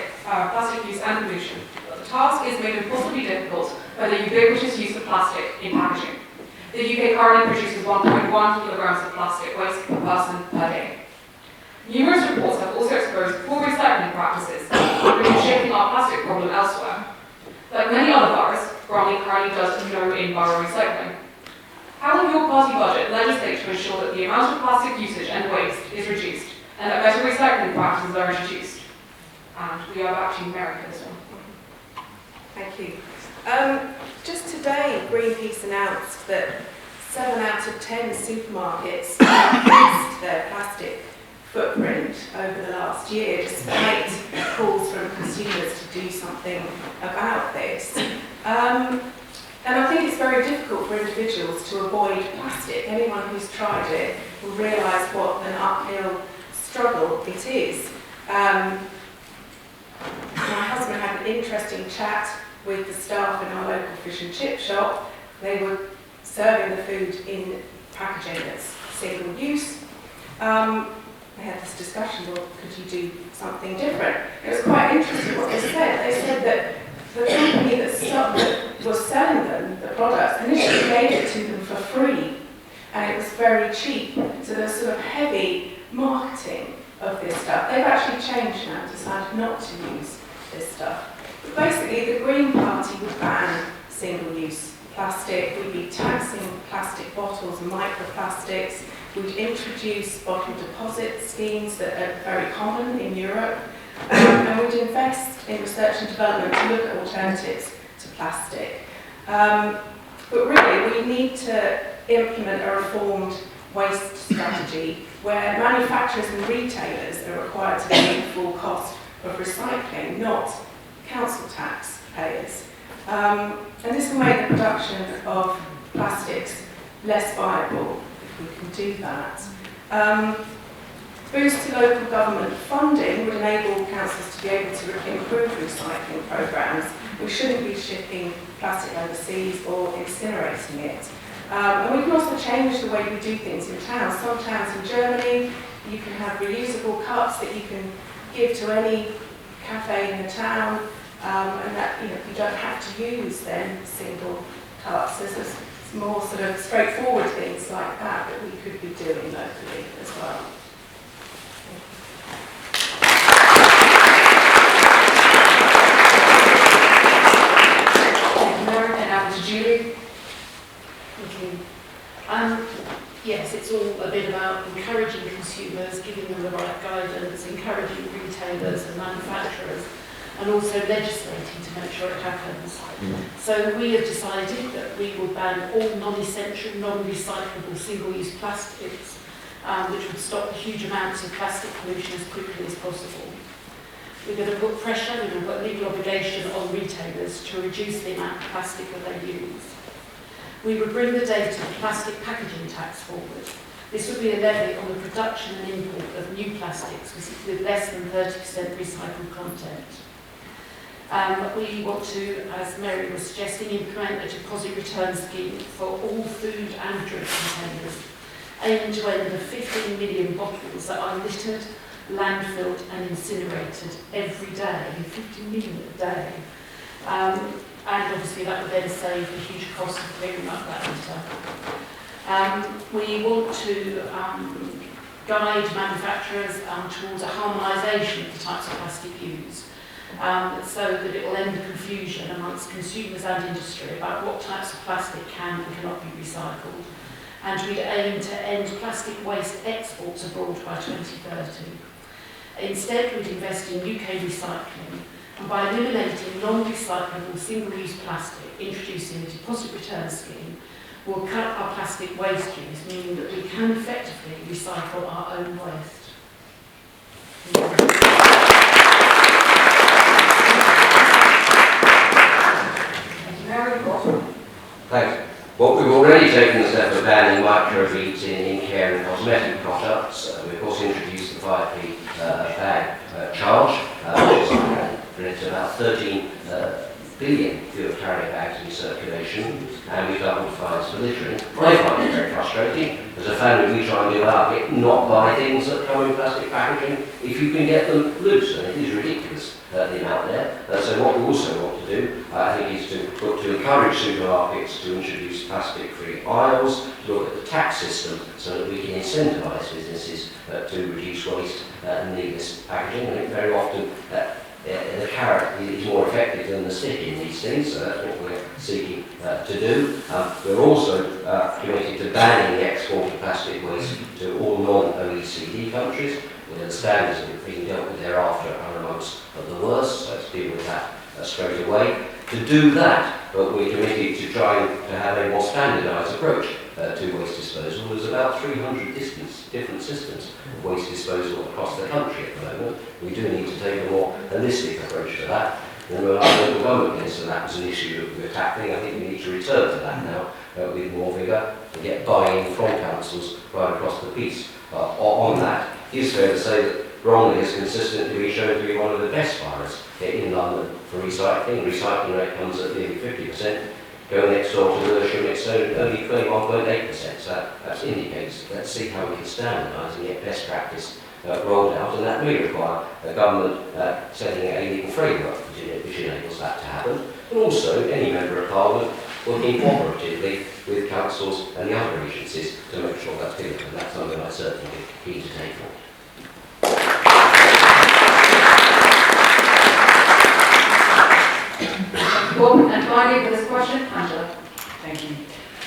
use and pollution, but the task is made impossibly difficult by the ubiquitous use of plastic in packaging. The UK currently produces 1.1 kilograms of plastic waste per person per day. Numerous reports have also exposed poor recycling practices, including shifting our plastic problem elsewhere. Like many other boroughs, Bromley currently does no in-borough recycling. How will your party budget legislate to ensure that the amount of plastic usage and waste is reduced, and that better recycling practices are introduced? And we are back to Mary for this one. Thank you. Just today, Greenpeace announced that 7 out of 10 supermarkets increased their plastic footprint over the last year, despite calls from consumers to do something about this. And I think it's very difficult for individuals to avoid plastic. Anyone who's tried it will realise what an uphill struggle it is. My husband had an interesting chat with the staff in our local fish and chip shop. They were serving the food in packaging that's single use. They had this discussion, well, could you do something different? It was quite interesting what they said. They said that the company that was selling them the products initially gave it to them for free, and it was very cheap. So there's sort of heavy marketing of this stuff. They've actually changed now, decided not to use this stuff. But basically, the Green Party would ban single-use plastic. We'd be taxing plastic bottles and microplastics. We'd introduce bottle deposit schemes that are very common in Europe. And we'd invest in research and development to look at alternatives to plastic. But really, we need to implement a reformed waste strategy where manufacturers and retailers are required to pay the full cost of recycling, not council tax payers. And this will make the production of plastics less viable if we can do that. Boost to local government funding would enable councils to be able to improve recycling programmes. We shouldn't be shipping plastic overseas or incinerating it. And we can also change the way we do things in towns. Some towns in Germany, you can have reusable cups that you can give to any cafe in the town, and that you don't have to use then single cups. There's more sort of straightforward things like that that we could be doing locally as well. it's all a bit about encouraging consumers, giving them the right guidance, encouraging retailers and manufacturers, and also legislating to make sure it happens. So we have decided that we will ban all non-essential, non-recyclable single-use plastics, which would stop the huge amounts of plastic pollution as quickly as possible. We're going to put pressure, we're going to put legal obligation on retailers to reduce the amount of plastic that they use. We would bring the date of plastic packaging tax forward. This would be a levy on the production and import of new plastics with less than 30% recycled content. We want to, as Mary was suggesting, implement a deposit return scheme for all food and drink containers, aimed to end the 15 million bottles that are littered, landfilled and incinerated every day, 50 million a day. And obviously that would then save a huge cost of clearing up that litter. We want to guide manufacturers towards a harmonisation of the types of plastic used, so that it will end the confusion amongst consumers and industry about what types of plastic can and cannot be recycled. And we'd aim to end plastic waste exports abroad by 2030. Instead, we'd invest in UK recycling, and by eliminating non-recyclable single-use plastic, introducing a deposit return scheme, we'll cut our plastic waste use, meaning that we can effectively recycle our own waste. Thanks. Well, we've already taken the step of banning microbeads in care and cosmetic products. We of course introduced the 5p bag charge, which is about 13 billion fewer carrier bags in circulation, and we've doubled fines for littering. I find it very frustrating. As a family, we try and do our bit, not buy things that come in plastic packaging if you can get them loose, and it is ridiculous the amount there. So what we also want to do, I think, is to look to encourage supermarkets to introduce plastic-free aisles, to look at the tax system so that we can incentivise businesses to reduce waste and needless packaging. I think very often the carrot is more effective than the stick in these things, so that's what we're seeking to do. We're also committed to banning the export of plastic waste to all non-OECD countries, where the standards that are being dealt with thereafter are amongst the worst, so let's deal with that straight away. To do that, but we're committed to trying to have a more standardised approach to waste disposal. There's about 300 different systems of waste disposal across the country at the moment. We do need to take a more holistic approach to that. And when I was the government minister, that was an issue that we were tackling. I think we need to return to that now with more vigour and get buy-in from councils right across the piece on that. It's fair to say that Bromley has consistently been shown to be one of the best boroughs in London for recycling. Recycling rate comes at nearly 50%. Go next door to Lewisham, it's only 21.8%. So that indicates, let's see how we can standardise and get best practice rolled out, and that may require a government setting a legal framework which enables that to happen. But also, any member of Parliament working cooperatively with councils and the other agencies to make sure that's clear, and that's something I certainly be keen to take on. And finally, for this question, Angela. Thank you.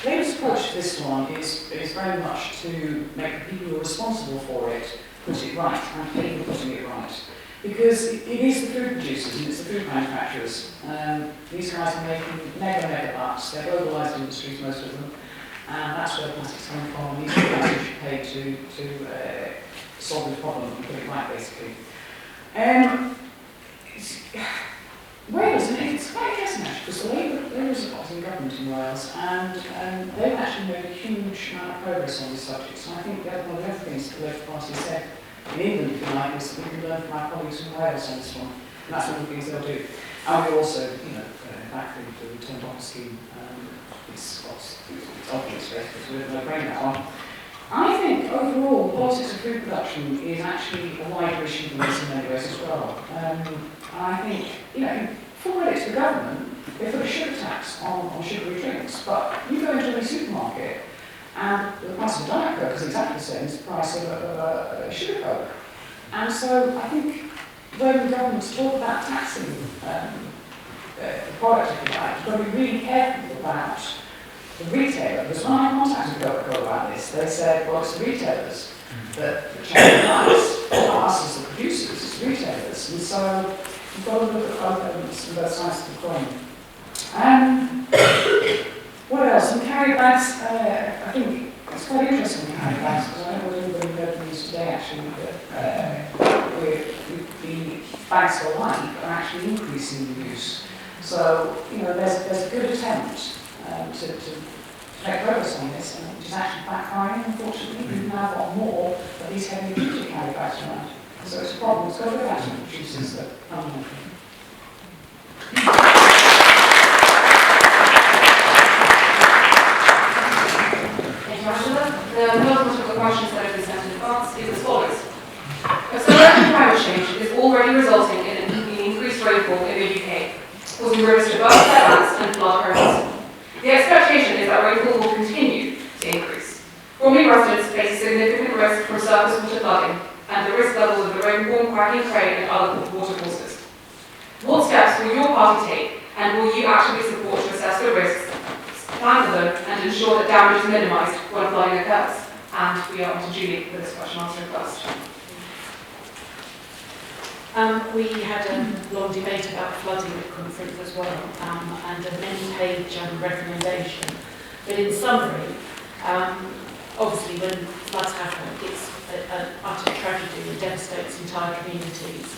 Labour's approach to this one is very much to make the people who are responsible for it put it right and pay for putting it right. Because it is the food producers and it's the food manufacturers. These guys are making mega bucks. They're globalised industries, most of them. And that's where plastic's coming from. These guys should pay to solve the problem and put it right, basically. Wales, it's quite interesting actually, because Labour is in government in Wales, and they've actually made a huge amount of progress on this subject. So I think that one of the other things that the Labour Party said in England, if you like, is that we can learn from our colleagues from Wales on this one. And that's one of the things they'll do. And we also, back the return bottle scheme, it's obvious, because we're no brain that one. I think overall, the politics of food production is actually a wider issue than this in many ways as well. I think, full credit to the government, they put a sugar tax on sugary drinks, but you go into a supermarket and the price of Diet Coke is exactly the same as the price of a sugar Coke. And so I think when the government's talk about taxing the product, if you like, you've got to be really careful about the retailer, because when I contacted Go about this, they said, well, it's the retailers that change the price, not us as the producers, it's retailers. And so you've got to look at both elements and both sides of the coin. What else? And carry bags, I think it's quite interesting with carry bags, because I don't know whether anybody heard the news today actually, that the bags for life are actually increasing in use. So, you know, there's a good attempt to make progress on this, and which is actually backfiring, unfortunately. We've now got more of these heavy-duty carry bags around. So it's a problem. It's got to go back to the producers that fundamentally. Thank you, Angela. The penultimate of the questions that have been sent in advance is as follows. Accelerated climate change is already resulting in increased rainfall in the UK, causing rivers to burst their banks and flood homes. The expectation is that rainfall will continue to increase. Bromley residents face a significant risk from surface water flooding and the risk levels of the rainborne quacking crane and other water courses. What steps will your party take, and will you actively support to assess the risks, plan for them, and ensure that damage is minimised when flooding occurs? And we are on to Julie for this question answering first. We had a long debate about flooding at the conference as well, and a many-page recommendation. But in summary, obviously when floods happen, it's an utter tragedy that devastates entire communities.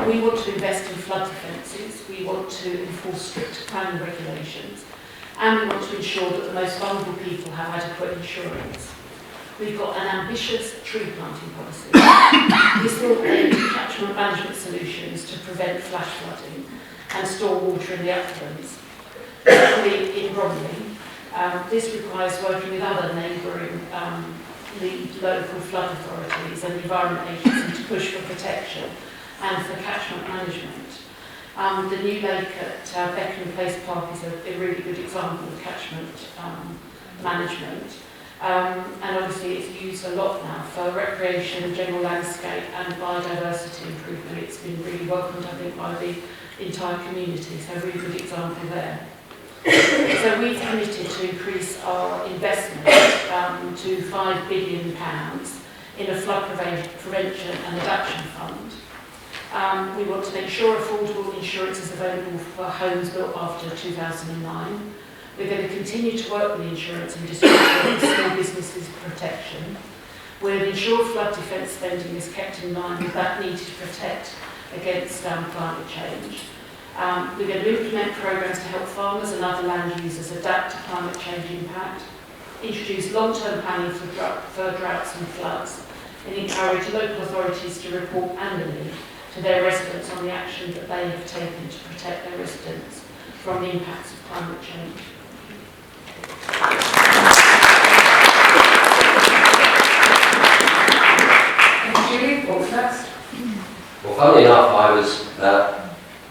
We want to invest in flood defences, we want to enforce strict planning regulations, and we want to ensure that the most vulnerable people have adequate insurance. We've got an ambitious tree planting policy. We still aim to catchment management solutions to prevent flash flooding and store water in the uplands. Particularly in Bromley, this requires working with other neighbouring local flood authorities and the Environment Agency to push for protection and for catchment management. The new lake at Beckenham Place Park is a really good example of catchment management. And obviously it's used a lot now for recreation, general landscape and biodiversity improvement. It's been really welcomed, I think, by the entire community, so a really good example there. So we've committed to increase our investment to £5 billion in a flood prevention and adaptation fund. We want to make sure affordable insurance is available for homes built after 2009. We're going to continue to work with the insurance industry for small businesses protection. We'll ensure flood defence spending is kept in line with that need to protect against climate change. We're going to implement programmes to help farmers and other land users adapt to climate change impact, introduce long-term planning for droughts and floods, and encourage local authorities to report annually to their residents on the action that they have taken to protect their residents from the impacts of climate change. Thank you, Julie. What's next? Well, funnily enough, I was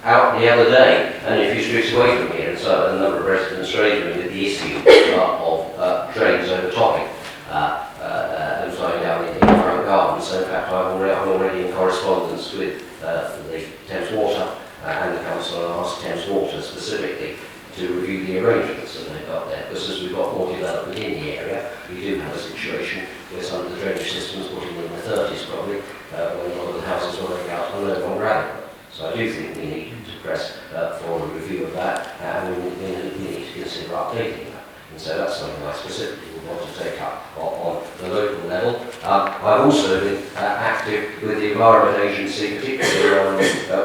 out the other day, only a few streets away from here, and so a number of residents raised me with the issue of drains overtopping and flowing down in the front garden. So in fact, I'm already in correspondence with the Thames Water and the Council, and asked Thames Water specifically to review the arrangements that they've got there. Because as we've got more development in the area, we do have a situation where some of the drainage systems put in the 30s probably, when a lot of the houses were laid out are no longer adequate. So I do think we need to press for a review of that, and we need to consider updating that. And so that's something I specifically would want to take up on the local level. I've also been active with the Environment Agency, particularly around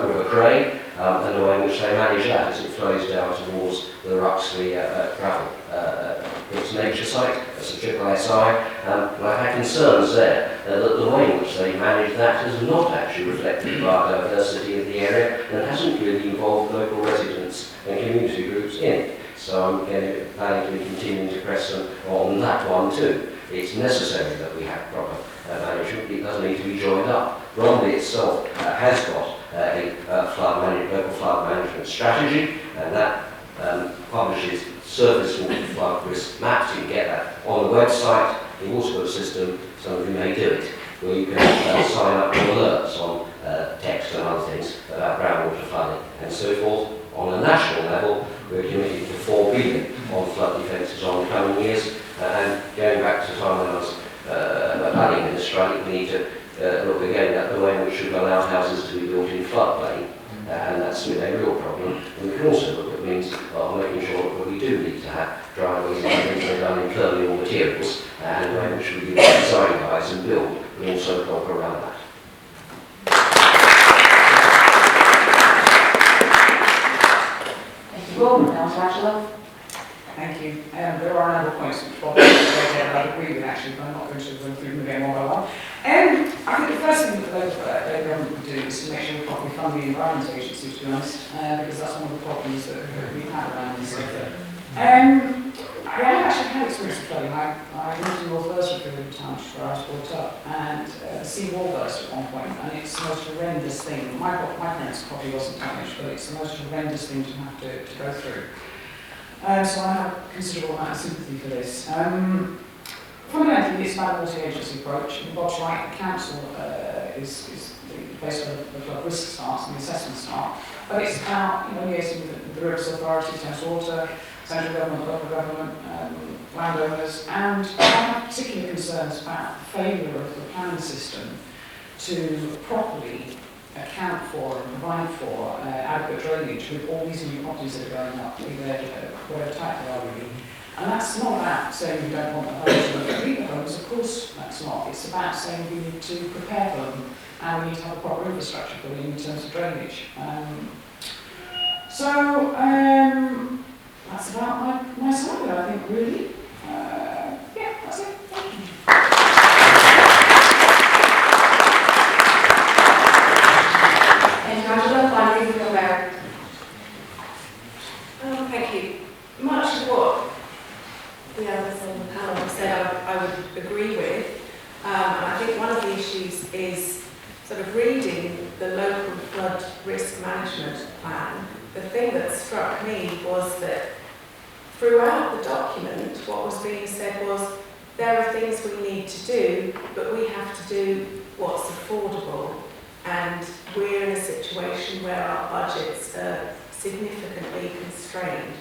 River Cray, and the way in which they manage that as it flows down towards the Ruxley gravel. It's a nature site, it's a triple SI, and I've had concerns there that the way in which they manage that has not actually reflected the biodiversity of the area and hasn't really involved local residents and community groups in it. So I'm planning to continue to press on that one too. It's necessary that we have proper management. It does need to be joined up. Bromley itself has got a local flood management strategy, and that publishes surface water flood risk maps. You can get that on the website. We've also got a system, some of you may do it, where you can sign up to alerts on text and other things about groundwater flooding and so forth. On a national level, we're committed to 4 billion on flood defences on the coming years. And going back to the time when I was planning minister, I think we need to look again at the way in which we allow houses to be built in floodplain. And that's a real problem. And we can also look at means of making sure that we do need to have driveways that are done in permeable materials, and the way in which we give design guides and build, and also help around that. Thank you, Bob. Councillor. Thank you. There are a number of points which Bob said that I agree with actually, but I'm not going to run through them again one by one. I think the first thing that the local government would do is to make sure we properly fund the Environment Agency, to be honest, because that's one of the problems that we've had around this sector. I have actually had experience of flooding. I lived in North Wales for a time where I was brought up, and the sea wall burst at one point, and it's the most horrendous thing. My parents' property wasn't damaged, but it's the most horrendous thing to have to go through. So I have considerable amount of sympathy for this. Fundamentally, it's about a multi-agency approach. Bob's right, the council is the place where the flood risk starts and the assessment start. But it's about liaising with the Rivers Authority, Thames Water, central government, local government, landowners, and I have particular concerns about the failure of the planning system to properly account for and provide for adequate drainage with all these new properties that are going up, whatever type they are really. And that's not about saying we don't want the homes to be the homes, of course that's not. It's about saying we need to prepare for them and we need to have a proper infrastructure for them in terms of drainage. That's about my side, I think, really. Yeah, that's it. Thank you. Thank you. Much of what the others on the panel have said I would agree with. And I think one of the issues is sort of reading the local flood risk management plan. The thing that struck me was that throughout the document, what was being said was there are things we need to do, but we have to do what's affordable. And we're in a situation where our budgets are significantly constrained.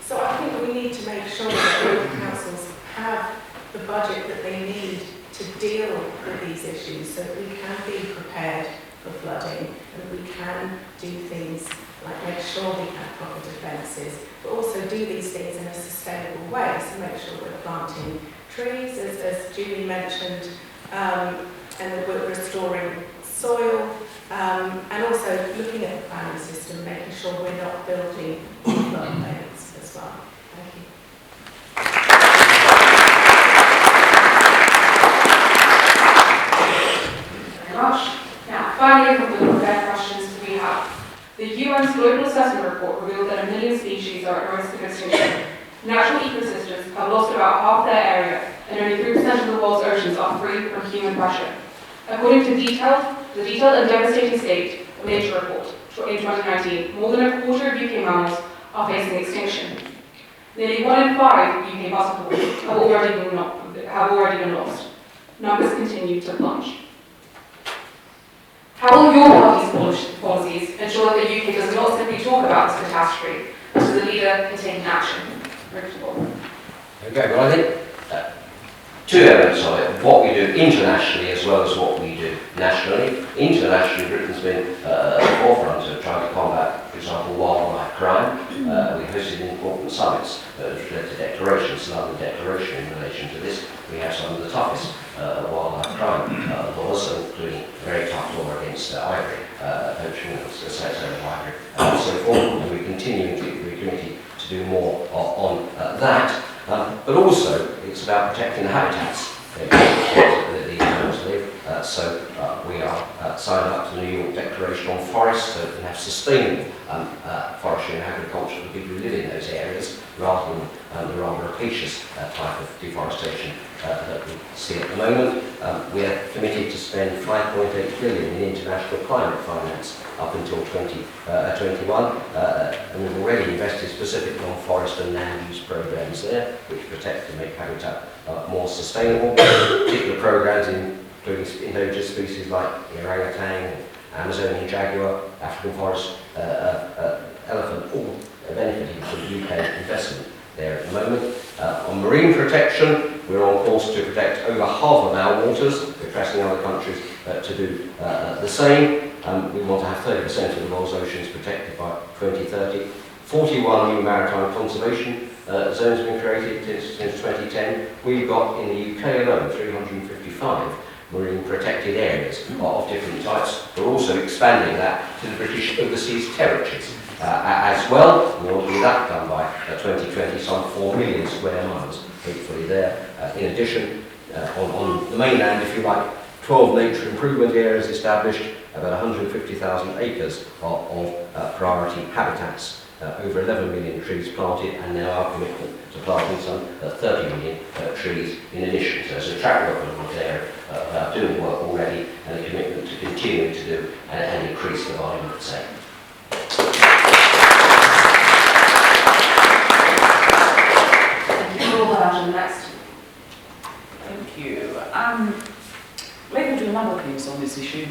So I think we need to make sure that local councils have the budget that they need to deal with these issues so that we can be prepared for flooding and we can do things like make sure we have proper defences, but also do these things in a sustainable way. So make sure we're planting trees, as Julie mentioned, and that we're restoring soil, and also looking at the planning system, making sure we're not building floodplains as well. Thank you. Thank you very much. Now, finally, a couple of questions we have. The UN's Global Assessment Report revealed that 1 million species are at risk of extinction. Natural ecosystems have lost about half their area, and only 3% of the world's oceans are free from human pressure. According to the detailed and devastating state of nature report in 2019, more than a quarter of UK mammals are facing extinction. Nearly 1 in 5 UK buffalo have already been lost. Numbers continue to plunge. How will your party's policies ensure that the UK does not simply talk about this catastrophe, but as a leader can take action? Okay, well I think two elements of it, what we do internationally as well as what we do nationally. Internationally, Britain's been at the forefront of trying to combat, for example, wildlife crime. We hosted important summits that led to declarations, another declaration in relation to this. We have some of the toughest wildlife crime laws, including a very tough law against ivory, poaching of ivory, and so forth. And we continue to the committee to do more on that. But also, it's about protecting the habitats that these animals live. So we are signed up to the New York Declaration on Forests, so we can have sustainable forestry and agriculture for people who live in those areas, rather than the rather rapacious type of deforestation that we see at the moment. We are committed to spend $5.8 billion in international climate finance up until 2021, and we've already invested specifically on forest and land use programs there, which protect and make habitat more sustainable. Particular programs including endangered species like the orangutan, Amazonian jaguar, African forest elephant, all UK investment there at the moment. On marine protection, we're on course to protect over half of our waters. We're pressing other countries to do the same. We want to have 30% of the world's oceans protected by 2030. 41 new maritime conservation zones have been created since 2010. We've got in the UK alone 355 marine protected areas of different types. We're also expanding that to the British overseas territories as well. We want to do that done by 2020, some 4 million square miles, hopefully there. In addition, on the mainland, if you like, 12 nature improvement areas established, about 150,000 acres of priority habitats. Over 11 million trees planted, and now our commitment to planting some 30 million trees in addition. So there's a track record there about doing work already, and a commitment to continue to do and increase the volume of the same. Thank you. We'll have to next. Thank you. Labour do a number of things on this issue.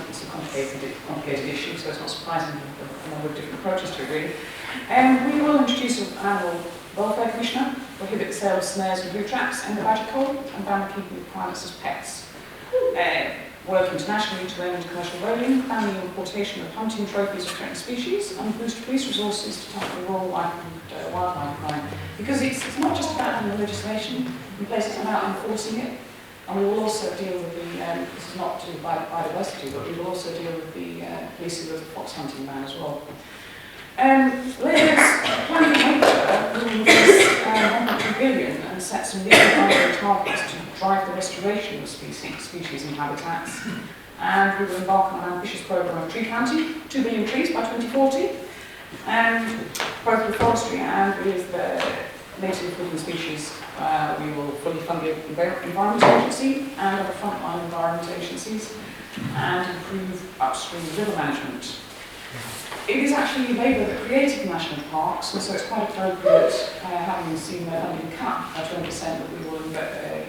It's a complicated issue, so it's not surprising a number of different approaches to it, really. We will introduce an animal welfare commissioner, prohibit the sale of snares and glue traps and the badger coal, and ban the keeping of primates as pets. Work internationally to end commercial rolling, ban the importation of hunting trophies of threatened species, and boost police resources to tackle rural life and wildlife crime. Because it's not just about having the legislation in place, it's about enforcing it. And we will also deal with the, this is not to do with biodiversity, but we will also deal with the policing of the fox hunting ban as well. Labour's planning for nature will release 1.2 billion and set some legal binding targets to drive the restoration of species and habitats. And we will embark on an ambitious programme of tree planting, 2 billion trees by 2040, and both with forestry and with native woodland species. We will fully fund the Environment Agency and other frontline environment agencies and improve upstream river management. It is actually Labour that created the national parks, and so it's quite appropriate, having seen their funding cut by 20%, that we will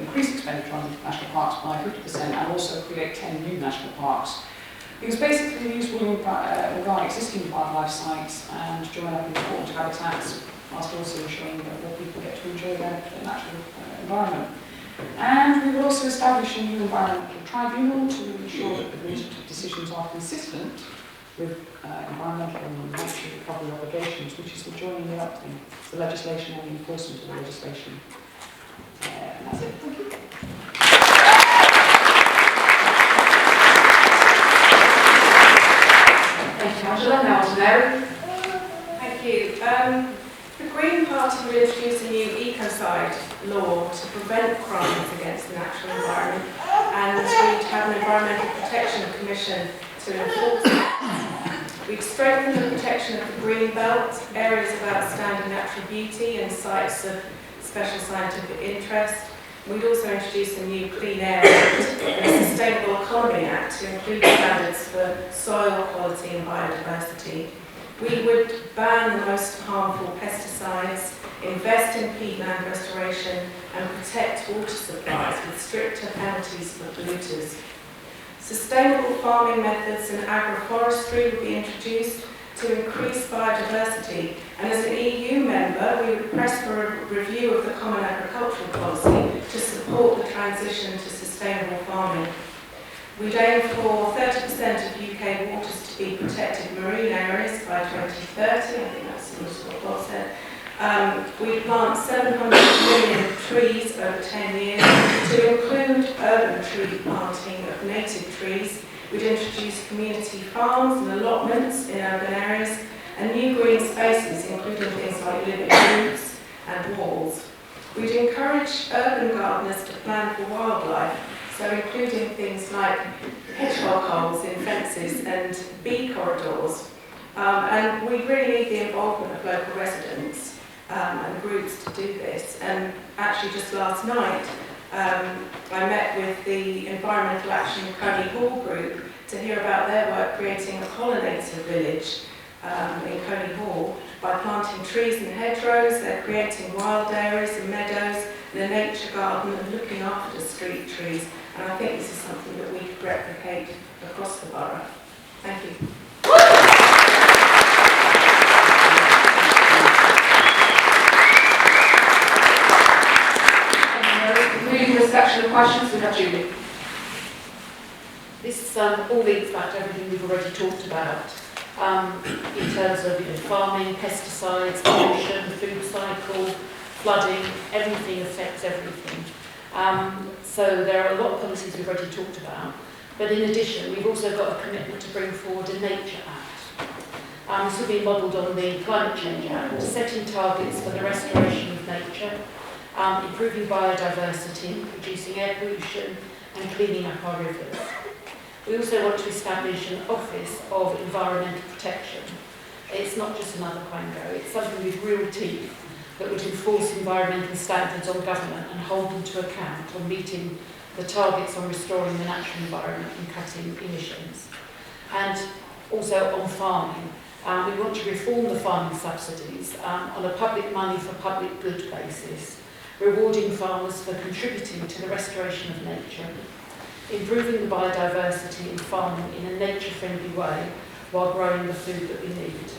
increase expenditure on national parks by 50% and also create 10 new national parks. Because basically these will regard existing wildlife sites and join up in important habitats, whilst also ensuring that more people get to enjoy their natural environment. And we will also establish a new environmental tribunal to ensure that administrative decisions are consistent with environmental and nature recovery obligations, which is the joining up thing, the legislation and the enforcement of the legislation. And that's it. Thank you. Thank you, Angela. Now to Mary. Thank you. The Green Party will introduce a new ecocide law to prevent crimes against the natural environment, and we'd have an Environmental Protection Commission to enforce it. We'd strengthen the protection of the green belt, areas of outstanding natural beauty and sites of special scientific interest. We'd also introduce a new Clean Air Act and a Sustainable Economy Act to include standards for soil quality and biodiversity. We would ban the most harmful pesticides, invest in peatland restoration, and protect water supplies with stricter penalties for polluters. Sustainable farming methods and agroforestry would be introduced to increase biodiversity, and as an EU member, we would press for a review of the Common Agricultural Policy to support the transition to sustainable farming. We'd aim for 30% of UK waters to be protected marine areas by 2030, I think that's what Bob said. We'd plant 700 million trees over 10 years to include urban tree planting of native trees. We'd introduce community farms and allotments in urban areas and new green spaces, including things like living roots and walls. We'd encourage urban gardeners to plan for wildlife, so including things like hedgehog holes in fences and bee corridors. And we really need the involvement of local residents and groups to do this. And actually just last night, I met with the Environmental Action Coney Hall group to hear about their work creating a pollinator village in Coney Hall. By planting trees and hedgerows, they're creating wild areas and meadows and a nature garden and looking after street trees. And I think this is something that we could replicate across the borough. Thank you. questions? We have Julie. This all links back to everything we've already talked about in terms of farming, pesticides, pollution, food cycle, flooding. Everything affects everything. So there are a lot of policies we've already talked about. But in addition, we've also got a commitment to bring forward a Nature Act. This will be modelled on the Climate Change Act, setting targets for the restoration of nature, improving biodiversity, reducing air pollution, and cleaning up our rivers. We also want to establish an Office of Environmental Protection. It's not just another quango, it's something with real teeth that would enforce environmental standards on government and hold them to account on meeting the targets on restoring the natural environment and cutting emissions. And also on farming, we want to reform the farming subsidies on a public money for public good basis, rewarding farmers for contributing to the restoration of nature, improving the biodiversity in farming in a nature-friendly way while growing the food that we need.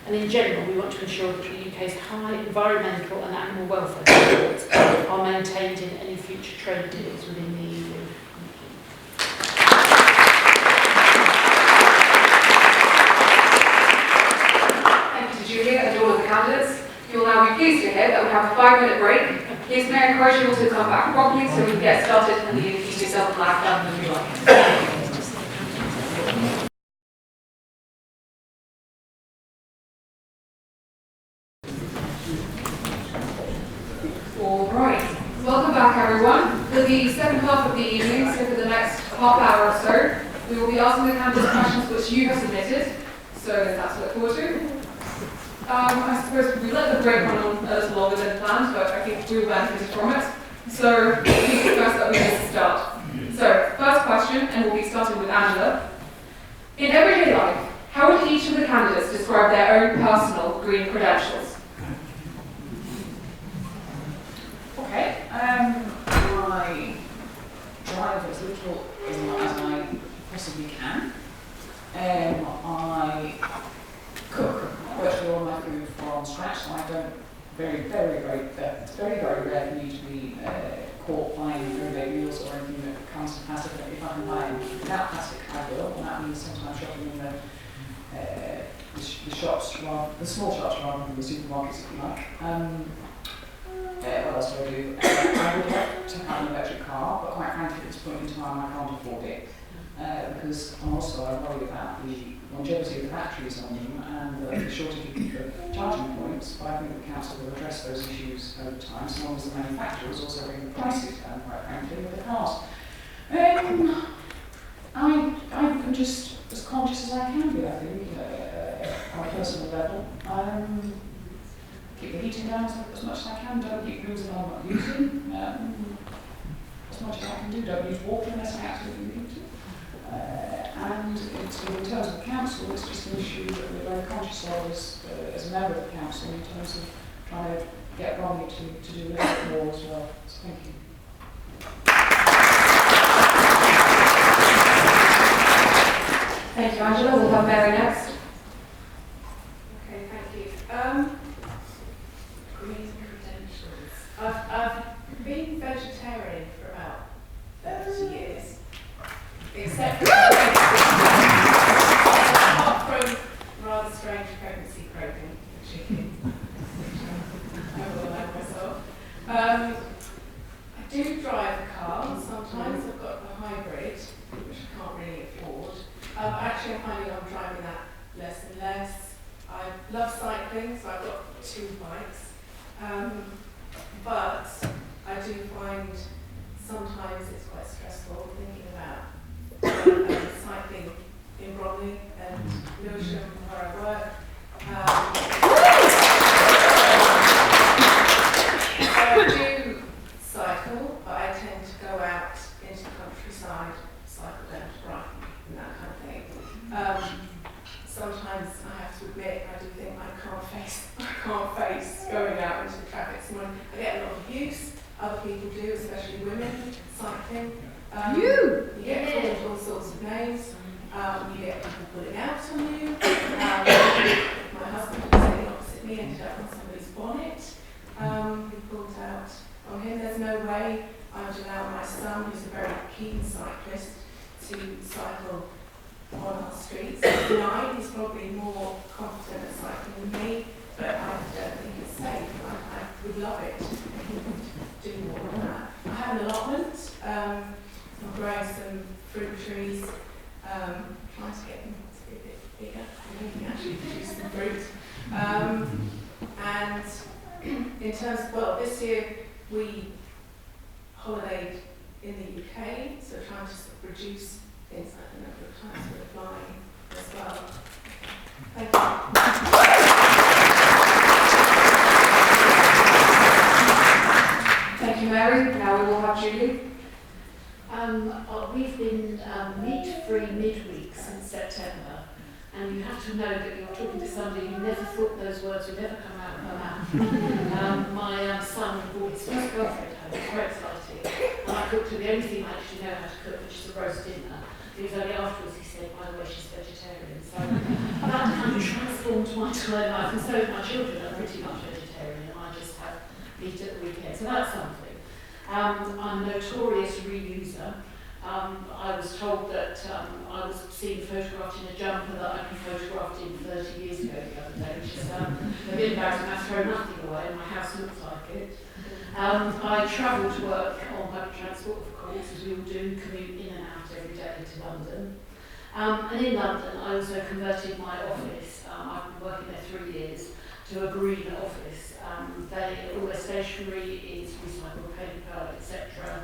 And in general, we want to ensure that the UK's high environmental and animal welfare standards are maintained in any future trade deals within the EU. Thank you to Julia and all of the candidates. You will now be pleased to hear that we have a 5-minute break. Please may I encourage you all to come back properly so we can get started and you can keep yourself in laugh down if you like. Alright, welcome back everyone. For the second half of the evening, so for the next half hour or so, we will be asking the candidates questions which you have submitted, so that's to look forward to. I suppose we let the break run on a little longer than planned, but I think we will benefit from it. So, I think it's best that we just start. So, first question, and we'll be starting with Angela. In everyday life, how would each of the candidates describe their own personal green credentials? Okay, I drive as little as I possibly can. I cook virtually all my food from scratch, so I don't it's very rare for me to be caught buying throwaway meals or anything that comes to plastic. If I can buy it without plastic, I will, and that means sometimes shopping in the shops, the small shops rather than the supermarkets, if you like. What else do I do? I would like to have an electric car, but quite frankly, at this point in time, I can't afford it. Because I'm worried about the longevity of the batteries on them and the shortage of charging points. But I think the council will address those issues over time, as long as the manufacturers also bring the prices down, quite frankly, with the cars. I'm just as conscious as I can be, I think, on a personal level. Keep the heating down as much as I can, don't keep rooms that I'm not using. As much as I can do, don't use water unless I absolutely need to. And in terms of the council, it's just an issue that we're very conscious of as a member of the council in terms of trying to get Bromley to do a little bit more as well. So thank you. Thank you, Angela. We'll have Mary next. Okay, thank you. Green credentials. I've been vegetarian for about 30 years. Except for apart from rather strange pregnancy craving for chicken, which I will allow myself. I do drive a car sometimes. I've got a hybrid, which I can't really afford. Actually, I'm finding I'm driving that less and less. I love cycling, so I've got 2 bikes. But I do find sometimes it's quite stressful thinking about cycling in Bromley and Lewisham, where I work. So I do cycle, but I tend to go out into the countryside, cycle down to Brighton and that kind of thing. Sometimes I have to admit I do think I can't face going out into the traffic. So I get a lot of abuse. Other people do, especially women cycling. You get called all sorts of names. You get people pulling out on you. My husband was sitting opposite me, ended up on somebody's bonnet. He pulled out on him. There's no way I would allow my son, who's a very keen cyclist, to cycle on our streets. He's 9, he's probably more confident at cycling than me, but I don't think it's safe. I would love it if he could do more of that. I have an allotment. I'm growing some fruit trees, trying to get them to be a bit bigger, so we can actually produce some fruit. And in terms of, well, this year we holidayed in the UK, so trying to sort of reduce things like the number of times we're flying as well. Thank you. Thank you, Mary. Now we will have Julie. We've been meat-free midweek since September, and you have to know that you're talking to somebody who never thought those words would ever come out of her mouth. My son brought his first girlfriend home, it was very exciting, and I cooked her the only thing I actually know how to cook, which is a roast dinner. Because only afterwards he said, by the way, she's vegetarian. So that kind of transformed my entire life, and so my children are pretty much vegetarian, and I just have meat at the weekend. So that's something. I'm a notorious reuser. I was told that I was seen photographed in a jumper that I'd been photographed in 30 years ago the other day, which is a bit embarrassing. I throw nothing away, and my house looks like it. I travel to work on public transport, of course, as we all do, commute in and out every day to London. And in London, I also converted my office. I've been working there 3 years, to a green office. All their stationery is recycled paper, etc.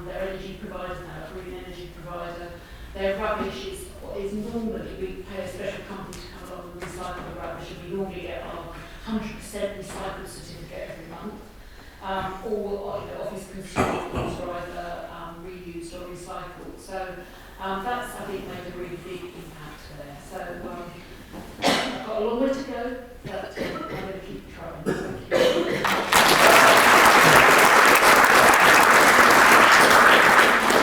Their energy provider now, a green energy provider. Their rubbish is normally, we pay a special company to come along and recycle the rubbish, and we normally get our 100% recycled certificate every month. All office consumables are either reused or recycled. So that's, I think, made a really big impact there. So I've got a long way to go, but I'm going to keep trying. Thank you.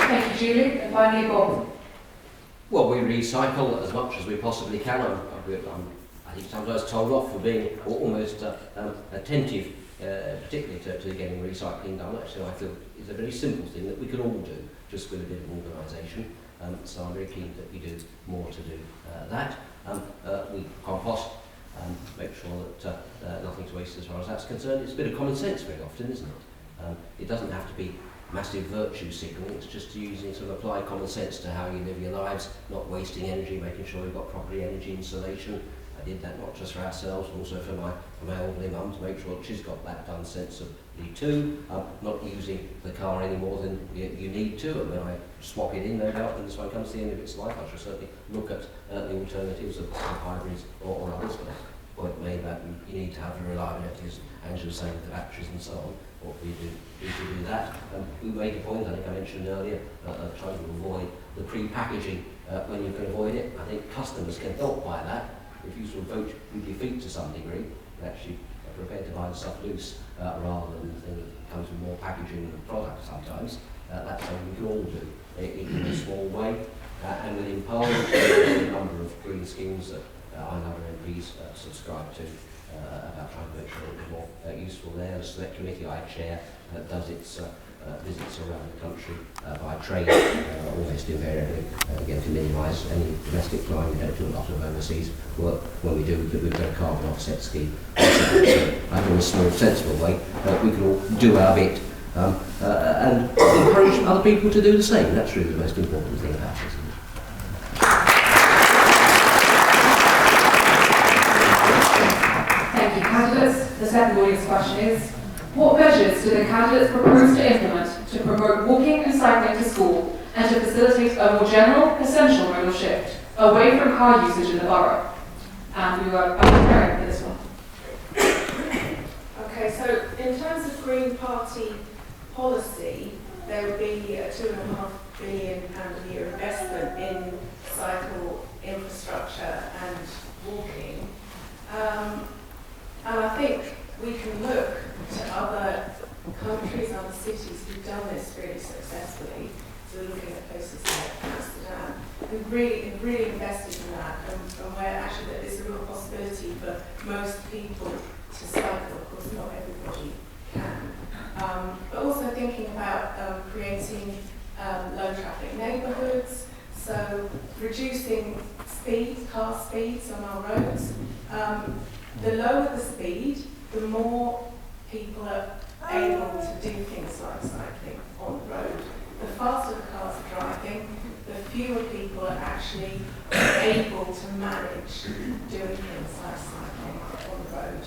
Thank you, Julie. And finally, Bob. Well, we recycle as much as we possibly can. I think sometimes told off for being almost attentive, particularly to getting recycling done. Actually, I feel it's a very simple thing that we can all do, just with a bit of organisation. So I'm very keen that we do more to do that. We compost, make sure that nothing's wasted as far as that's concerned. It's a bit of common sense very often, isn't it? It doesn't have to be massive virtue signaling, it's just using sort of applied common sense to how you live your lives, not wasting energy, making sure we've got proper energy insulation. I did that not just for ourselves, but also for my elderly mum, to make sure that she's got that done sensibly too. Not using the car any more than you need to, and when I swap it in, no doubt, when this one comes to the end of its life, I shall certainly look at the alternatives of hybrids or others. But point made that you need to have the reliability, as Angela was saying, with the batteries and so on. What we do to do that. We made a point, I think I mentioned earlier, of trying to avoid the pre-packaging when you can avoid it. I think customers can help by that. If you sort of vote with your feet to some degree, you actually are prepared to buy the stuff loose rather than the thing that comes with more packaging in the product sometimes. That's something we can all do in a small way. And within Parliament, there's a number of green schemes that I and other MPs subscribe to about trying to make sure it was more useful there. The select committee I chair does its visits around the country by train, almost invariably, again to minimise any domestic flying. We don't do a lot of overseas work. When we do, we've got a carbon offset scheme. So I think in a small, sensible way, we can all do our bit and encourage other people to do the same. That's really the most important thing about it. Thank you, candidates. The second audience question is, what measures do the candidates propose to implement to promote walking and cycling to school and to facilitate a more general, essential modal shift away from car usage in the borough? And we are preparing for this one. Okay, so in terms of Green Party policy, there would be a £2.5 billion a year investment in cycle infrastructure and walking. And I think we can look to other countries, other cities who've done this really successfully. So we're looking at places like Amsterdam, who've really invested in that, and where actually there is a real possibility for most people to cycle. Of course, not everybody can. But also thinking about reducing car speeds on our roads. The lower the speed, the more people are able to do things like cycling on the road. The faster the cars are driving, the fewer people are actually able to manage doing things like cycling on the road.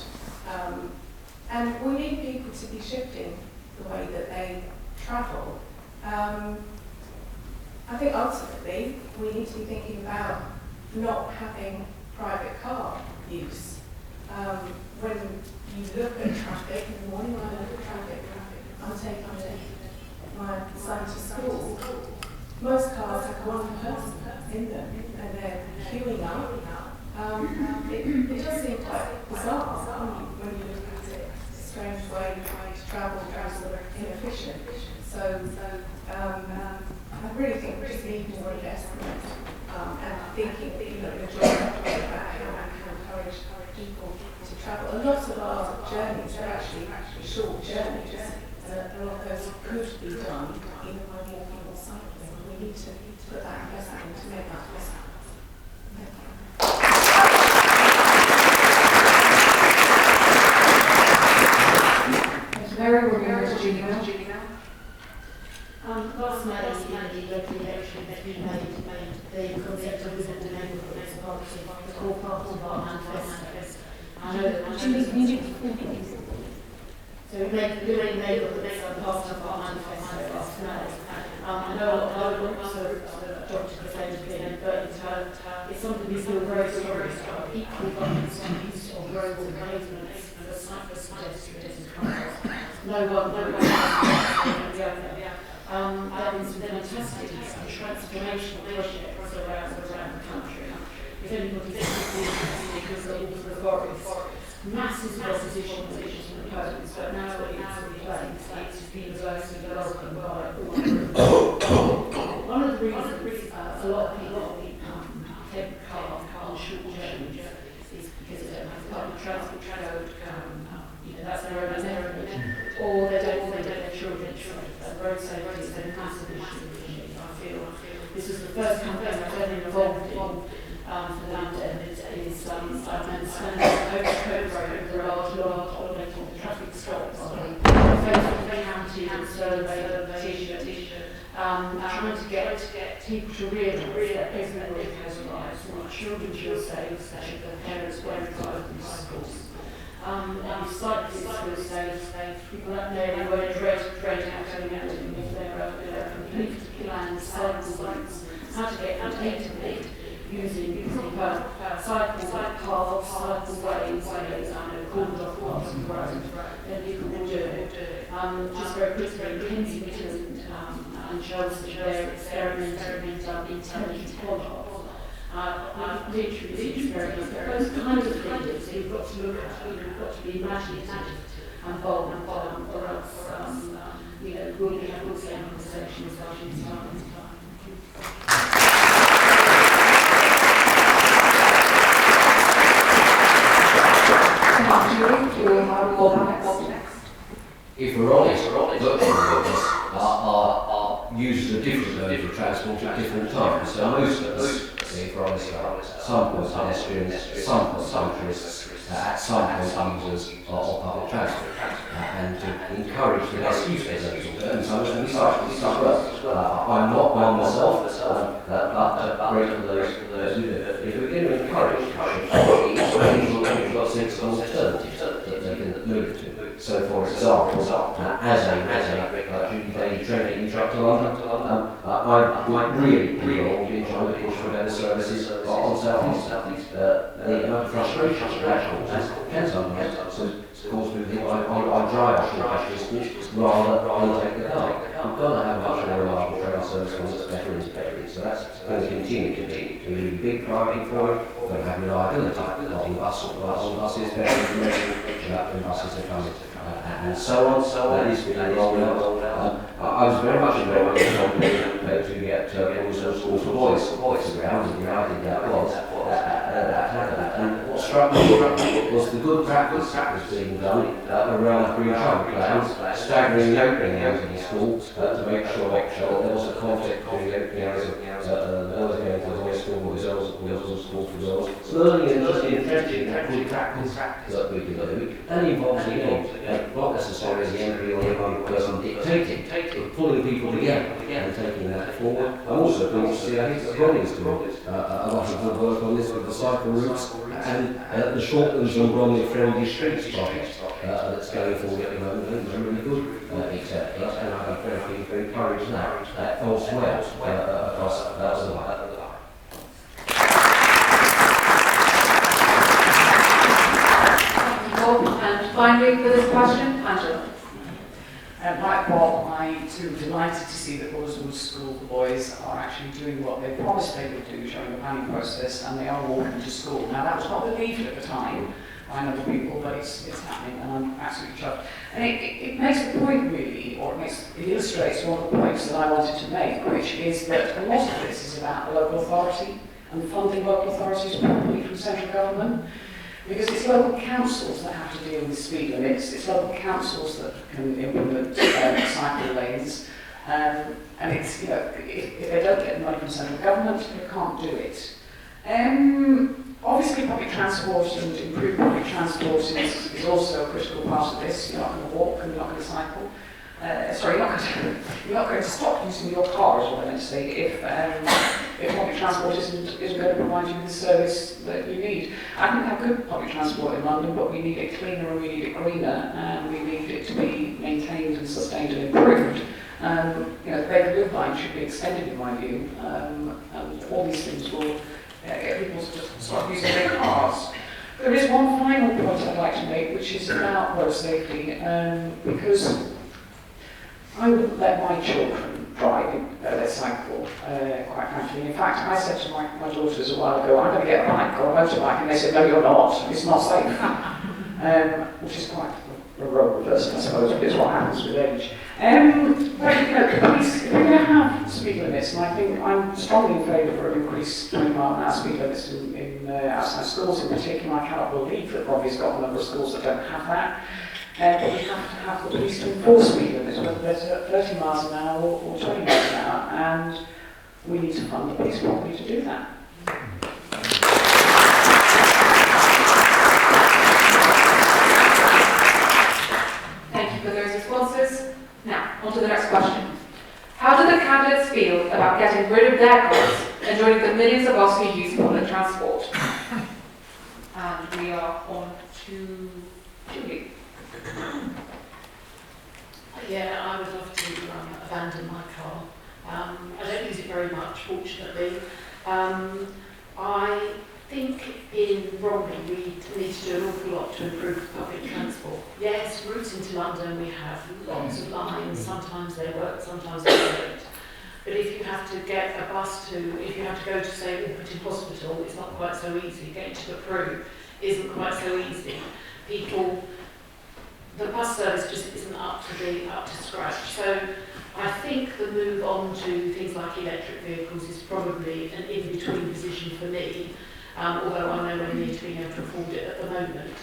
And we need people to be shifting the way that they travel. I think ultimately we need to be thinking about not having private car use. When you look at traffic, in the morning when I look at traffic, I'm taking my son to school. Most cars have one person in them and they're queuing up. It does seem quite bizarre when you look at it. It's a strange way to travel, sort of inefficient. So I really think we just need more investment and thinking, the journey about how we can encourage people to travel. A lot of our journeys are actually short journeys, and a lot of those could be done either by walking or cycling. We need to put that investment to make that possible. Thank you, Mary. We're going to Julie now. Last night, in the local election, we made the concept of within the neighbourhood as part of our manifesto. I know that so we made the neighbourhoods part of our manifesto last night. I know I would also adopted the same thing, but it's something we feel very sorry about. Equally got some use of roads and pavements for cyclists, pedestrians and cars. No one the other. There been some fantastic and transformational projects around the country. If anybody's interested in the forest, massive opposition which is proposed, but now that it's in place, it's universally welcomed by all groups. One of the reasons a lot of people take the car on short journeys is because they don't have public transport to go, that's their own area, or they don't want to get their children road safety is a massive issue. I feel this is the first campaign I've ever involved in for that, and it is I've been spending over Code Road with a large automated traffic stops on the county and survey petition, trying to get people to realise that everybody has rights, and that children feel safe, that their parents won't drive them to schools. And cyclists will say people up there who won't dread out going out if there are complete planned cycle routes, how to get from A to B using cycle paths, cycle ways, cordoned off parts of the road, then people will do it. Just very quickly, in Kensington and Chelsea, they're experimenting with intelligent quad literally experiments. Those kind of things you've got to look at, you've got to be imaginative and bold, or else we'll be having the same conversation as well in time. If we're honest, working with our users of different modes of transport at different times. So most of us, if we're honest, are some point pedestrians, some point cyclists, at some point users of public transport, and to encourage the best use of those alternatives, and cyclists as well. I'm not one myself, but great for those who do it. If we're going to encourage we've got sensible alternatives that they can move to. So, for example, as a daily train instructor to London, I would really enjoy the push for better services on South East. The amount of frustration that can sometimes cause me to think I drive a short distance rather than take the car. We've got to have a much more reliable train service when it's better integrated. So that's going to continue to be a really big priority for it. We're going to have reliability on buses, better information about when buses are coming. And so on, that is being rolled out. I was very much involved in to get schools for boys around, and I think that was that happened. And what struck me was the good practice that was being done around green travel plans, staggering the opening hours in the school to make sure there was a conflict between the opening hours of the boys going to the boys' support as well. Learning and just interesting in actually practice that we can do, and involves, again, not necessarily the MP or the one person dictating, but pulling people together and taking that forward. I'm also pleased to see, I think that Bromley's doing a lot of good work on this with the cycle routes and the Shortlands and Bromley Friendly Streets project that's going forward at the moment. I think it's a really good example, and I'd be very keen to encourage that elsewhere across the line. And finally, for this question, Angela. Like Bob, I too delighted to see that Woolswood School boys are actually doing what they promised they would do during the planning process, and they are walking to school. Now that was not believed at the time by other people, but it's happening, and I'm absolutely chuffed. And it makes the point really, or it illustrates one of the points that I wanted to make, which is that a lot of this is about the local authority and funding local authorities properly from central government. Because it's local councils that have to deal with speed limits, it's local councils that can implement cycle lanes, and it's, you know, if they don't get the money from central government, they can't do it. Obviously public transport and improved public transport is also a critical part of this. You're not going to walk and you're not going to cycle. Sorry, you're not going to stop using your car, is what I meant to say, if public transport isn't going to provide you with the service that you need. I think we have good public transport in London, but we need it cleaner and we need it greener, and we need it to be maintained and sustained and improved. You know, the Baker Loop line should be extended, in my view, and all these things will get people to stop using their cars. There is one final point I'd like to make, which is about road safety, because I wouldn't let my children drive their cycle, quite frankly. In fact, I said to my daughters a while ago, I'm going to get a bike or a motorbike, and they said, no, you're not, it's not safe. Which is quite a role reversal, I suppose, but it's what happens with age. But, you know, if we're going to have speed limits, and I think I'm strongly in favour of increased 20-mile-an-hour speed limits in outside schools in particular. I cannot believe that Bromley's got a number of schools that don't have that. But we have to have the police to enforce speed limits, whether they're 30 miles an hour or 20 miles an hour, and we need to fund the police properly to do that. Thank you for those responses. Now, on to the next question. How do the candidates feel about getting rid of their cars and joining the millions of us who use public transport? And we are on to Julie. Yeah, I would love to abandon my car. I don't use it very much, fortunately. I think in Bromley we need to do an awful lot to improve public transport. Yes, routes into London, we have lots of lines, sometimes they work, sometimes they don't. But if you have to get a bus if you have to go to, say, Ilford Hospital, it's not quite so easy. Getting to the Crew isn't quite so easy. The bus service just isn't up to scratch. So I think the move on to things like electric vehicles is probably an in-between position for me, although I'm nowhere near to being able to afford it at the moment.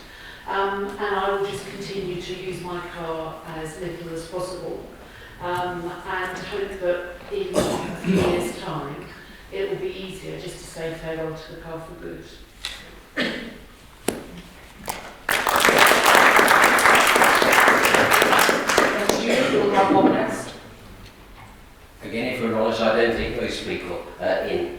And I will just continue to use my car as little as possible, and hope that in a few years' time it will be easier just to say farewell to the car for good. Again, if we're honest, I don't think most people in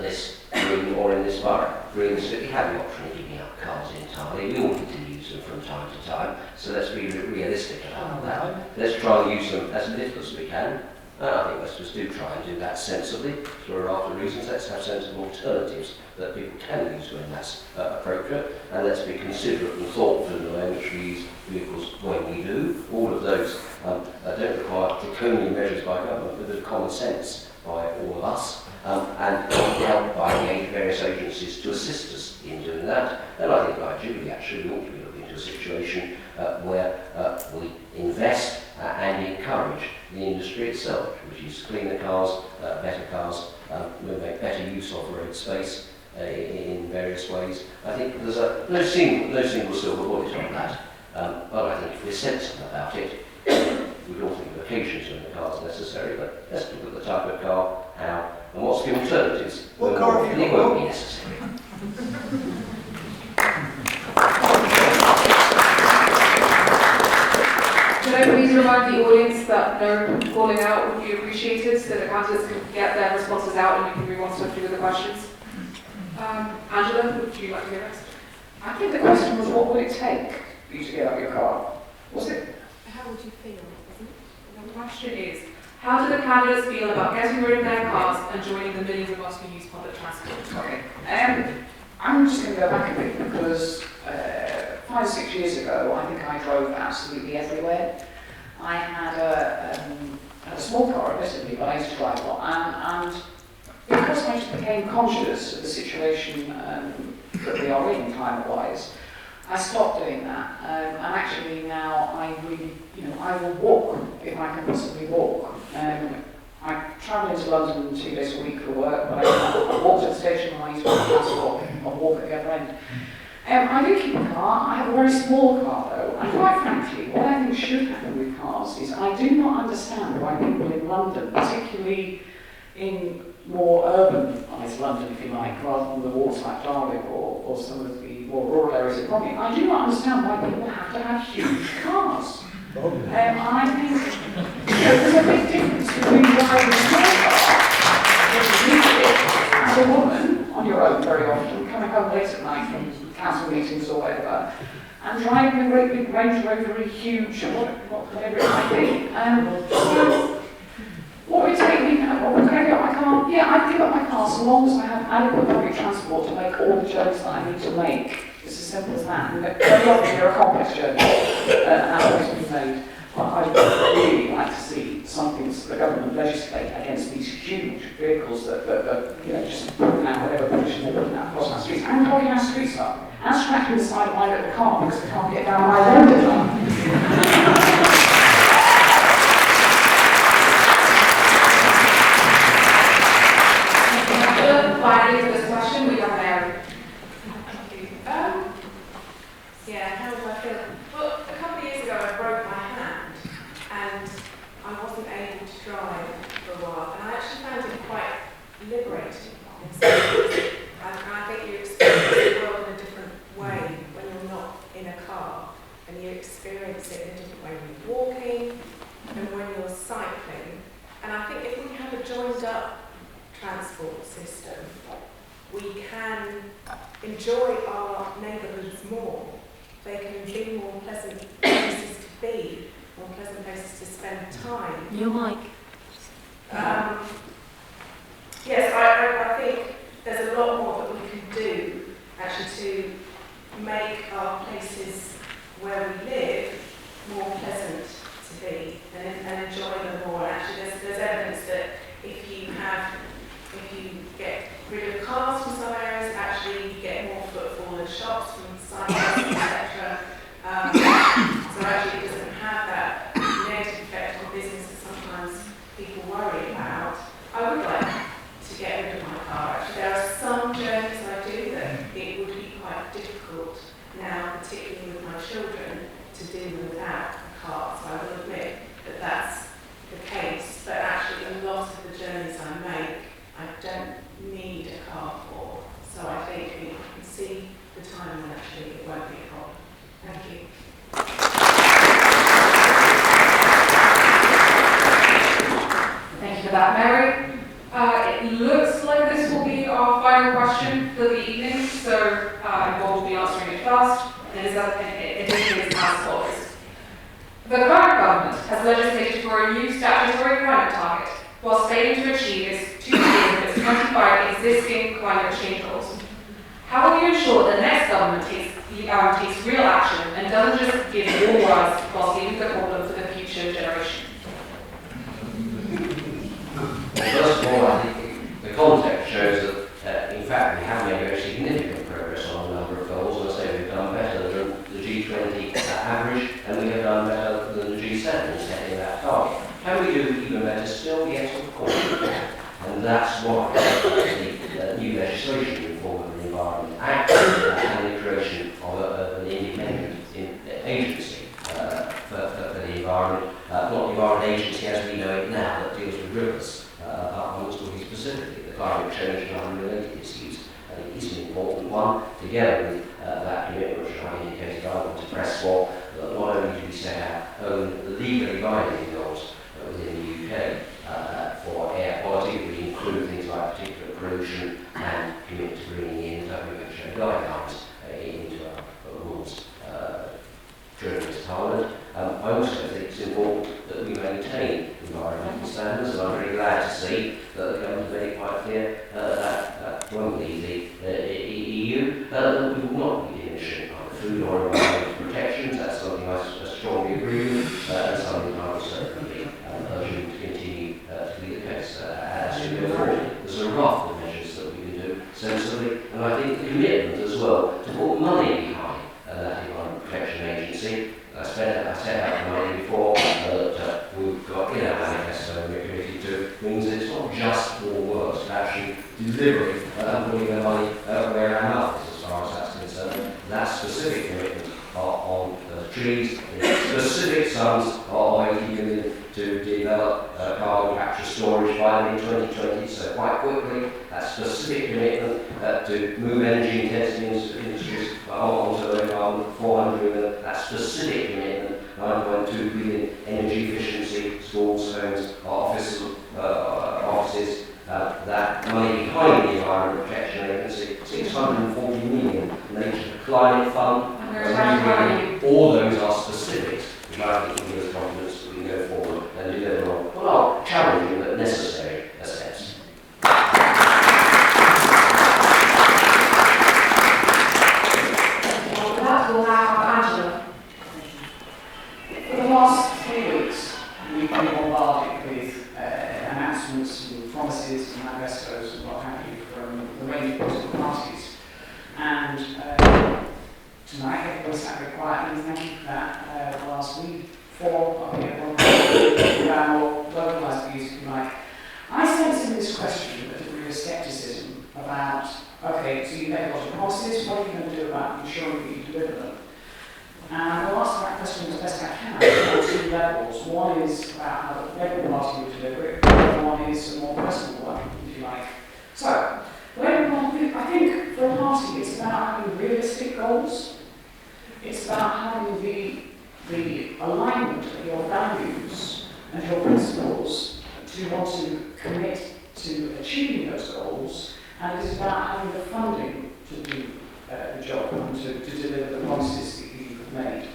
this room or in this borough realistically have the option of giving up cars entirely. We all need to use them from time to time, so let's be realistic about that. Let's try and use them as little as we can. I think most of us do try and do that sensibly for a variety of reasons. Let's have sensible alternatives that people can use when that's appropriate, and let's be considerate and thoughtful in the way in which we use vehicles when we do. All of those don't require draconian measures by government, but a bit of common sense by all of us, and helped by the various agencies to assist us in doing that. And I think, like Julie, actually, we ought to be looking to a situation where we invest and encourage the industry itself, which is cleaner cars, better cars, we'll make better use of road space in various ways. I think there's no single silver bullet on that, but I think if we're sensible about it, we don't think vacations in the car is necessary, but let's look at the type of car, how, and what's the alternatives. What car have you got? It won't be necessary. Could I please remind the audience that no calling out would be appreciated so that the candidates can get their responses out and you can move on swiftly with the questions? Angela, would you like to go next? I think the question was, what would it take for you to get out of your car? Was it? How would you feel, isn't it? The question is, how do the candidates feel about getting rid of their cars and joining the millions of us who use public transport? Okay. I'm just going to go back a bit because 5 or 6 years ago, I think I drove absolutely everywhere. I had a small car, admittedly, but I used to drive a lot. And because I just became conscious of the situation that we are in climate-wise, I stopped doing that. And actually now I really, I will walk if I can possibly walk. I travel into London 2 days a week for work, but I walk to the station when I use public transport and walk at the other end. I do keep a car. I have a very small car though, and quite frankly, what I think should happen with cars is I do not understand why people in London, particularly in more urbanised London, if you like, rather than the wards like Darwin or some of the more rural areas of Bromley, I do not understand why people have to have huge cars. I think there's a big difference between driving a small car, which is needed as a woman on your own very often, coming home late at night from council meetings or whatever, and driving a great big Range Rover, huge, or whatever it might be. So, what would it take me now? Would I give up my car? Yeah, I'd give up my car so long as I have adequate public transport to make all the journeys that I need to make. It's as simple as that. And very often they're a complex journey, and always been made. But I'd really like to see something that the government legislate against these huge vehicles that just putting out whatever pollution they're putting out across our streets, and blocking our streets up, and scratching the side of my little car because I can't get down my road at all. Finally, for this question, we have Mary. How do I feel? Well, a couple of years ago I broke my hand and I wasn't able to drive for a while, and I actually found it quite liberating in some ways. And I think you experience the world in a different way when you're not in a car, and you experience it in a different way when you're walking and when you're cycling. And I think if we have a joined up transport system, we can enjoy our neighbourhoods more. They can be more pleasant places to be, more pleasant places to spend time. Your mic. Yes, I think there's a lot more that we can do actually to make our places where we live more pleasant to be and enjoy them more. Actually, there's evidence that if you get rid of cars from some areas, actually you get more footfall in shops from cyclists, etc. So actually it doesn't have that negative effect on business that sometimes people worry about. I would like to get rid of my car. Actually, there are some journeys I do that it would be quite difficult now, particularly with my children, to do without a car. So I will admit that that's the case. But actually a lot of the journeys I make, I don't need a car for. So I think we can see the time when actually it won't be a problem. Thank you. Thank you for that, Mary. It looks like this will be our final question for the evening, so Bob will be answering it first, and it is as follows. The current government has legislated for a new statutory climate target, while failing to achieve its 2 years of its 25 existing climate change goals. How will you ensure the next government takes real action and doesn't just give more words while leaving the problem for the future generation? First of all, I think the context shows that, in fact, we have made very significant progress on a number of goals. And I say we've done better than the G20 average, and we have done better than the G7 in setting that target. Can we do even better still? Yes, of course we can. And that's why the new legislation reform of the Environment Act and the creation of an independent agency for the environment, not the Environment Agency as we know it now, that deals with rivers, but I'm talking specifically the climate change and other related issues, is an important one. fund to press for, that not only do we set our own legally binding goals within the UK for air quality, we include things like particulate pollution and commit to bringing in WHO guidelines into our rules during this Parliament. I also think it's important that we maintain environmental standards, and I'm very glad to see that the government made it quite clear that when we leave the EU, that we will not be diminishing our food or environmental protections. That's something I strongly agree with, and something I will certainly urge you to continue to be the case as you go forward. There's a raft of measures that we can do sensibly, and I think the commitment as well to put money behind that Environment Protection Agency. I set out the money before that we've got in our manifesto and we're committed to, means it's not just more words, it's actually delivering and putting the money where our mouth is as far as that's concerned. That specific commitment on trees, specific sums of 80 million to develop carbon capture storage by the mid-2020, so quite quickly. That specific commitment to move energy intensive industries onto low carbon, 400 million. That specific commitment, 9.2 billion energy efficiency, schools, homes, offices. That money behind the Environment Protection Agency, 640 million, Nature Climate Fund. All those are specifics, which I think will give us confidence that we can go forward and deliver on what are challenging but necessary steps. Well, with that, we'll now have Angela. For the last 3 weeks, we've been bombarded with announcements and promises and manifestos and what have you from the range of political parties. And tonight, everybody sat very quietly, thank you for that. Last week, 4 of you around more localised views, if you like. I sense in this question a degree of scepticism about, okay, so you make a lot of promises, what are you going to do about ensuring that you deliver them? And I'll ask that question as best I can on 2 levels. One is about how the Labour Party will deliver it, the other one is a more personal one, if you like. So, the Labour Party, I think for a party, it's about having realistic goals. It's about having the alignment of your values and your principles to want to commit to achieving those goals, and it's about having the funding to do the job and to deliver the promises that you've made.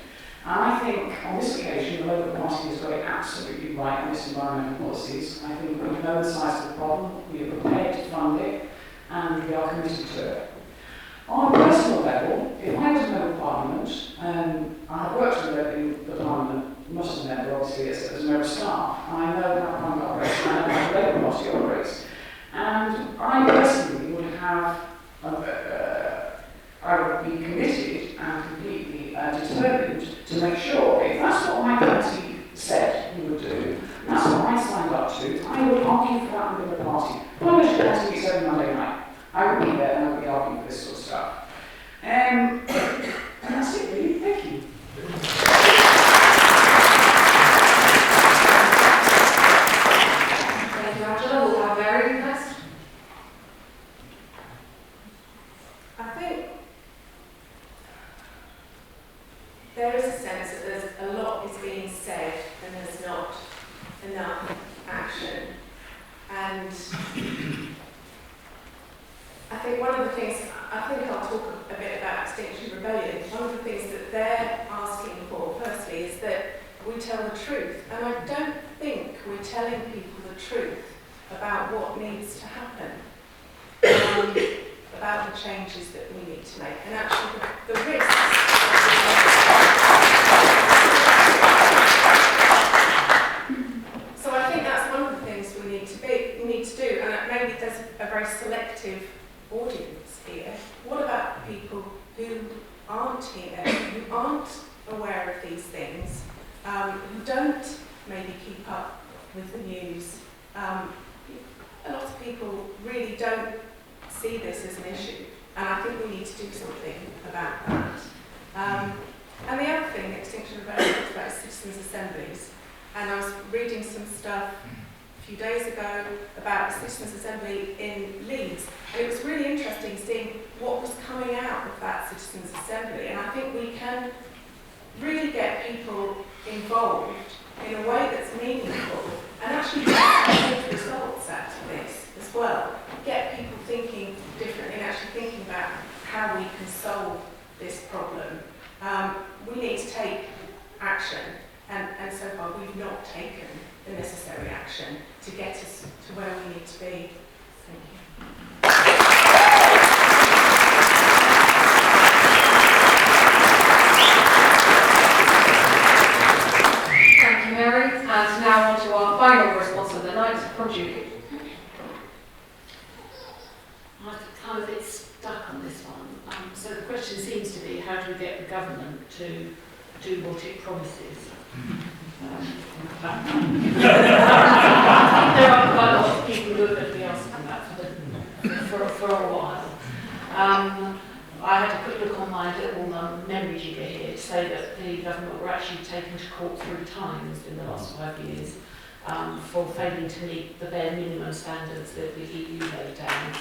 And I think on this occasion, the Labour Party has got it absolutely right on its environmental policies. I think we know the size of the problem, we are prepared to fund it, and we are committed to it. On a personal level, if I was a member of Parliament, I have worked in the Parliament, not as a member, obviously, as a member of staff, and I know how Parliament operates, and I know how the Labour Party operates. And I personally would have, I would be committed and completely determined to make sure, if that's what my party said we would do, that's what I signed up to, I would argue for that within the party. Parliament party meets every Monday night. I would be there and I would be arguing for this sort of stuff. And that's it really, thank you. Thank you, Angela. We'll have Mary next. I think there is a sense that there's a lot is being said and there's not enough action. And I think one of the things, I think I'll talk a bit about Extinction Rebellion. One of the things that they're asking for, firstly, is that we tell the truth. And I don't think we're telling people the truth about what needs to happen, about the changes that we need to make, and actually the risks. So I think that's one of the things we need to do, and maybe there's a very selective audience here. What about people who aren't here, who aren't aware of these things, who don't maybe keep up with the news? A lot of people really don't see this as an issue, and I think we need to do something about that. And the other thing, Extinction Rebellion talks about citizens' assemblies, and I was reading some stuff few days ago about the Citizens' Assembly in Leeds, and it was really interesting seeing what was coming out of that Citizens' Assembly, and I think we can really get people involved in a way that's meaningful and actually get good results out of this as well. Get people thinking differently and actually thinking about how we can solve this problem. We need to take action, and so far we've not taken the necessary action to get us to where we need to be. Thank you. Thank you, Mary. And now on to our final response of the night from Julie. I'm kind of a bit stuck on this one. So the question seems to be, how do we get the government to do what it promises? There are quite a lot of people who are going to be asking that for a while. I had a quick look on my little memory jigger here to say that the government were actually taken to court 3 times in the last 5 years for failing to meet the bare minimum standards that the EU laid down.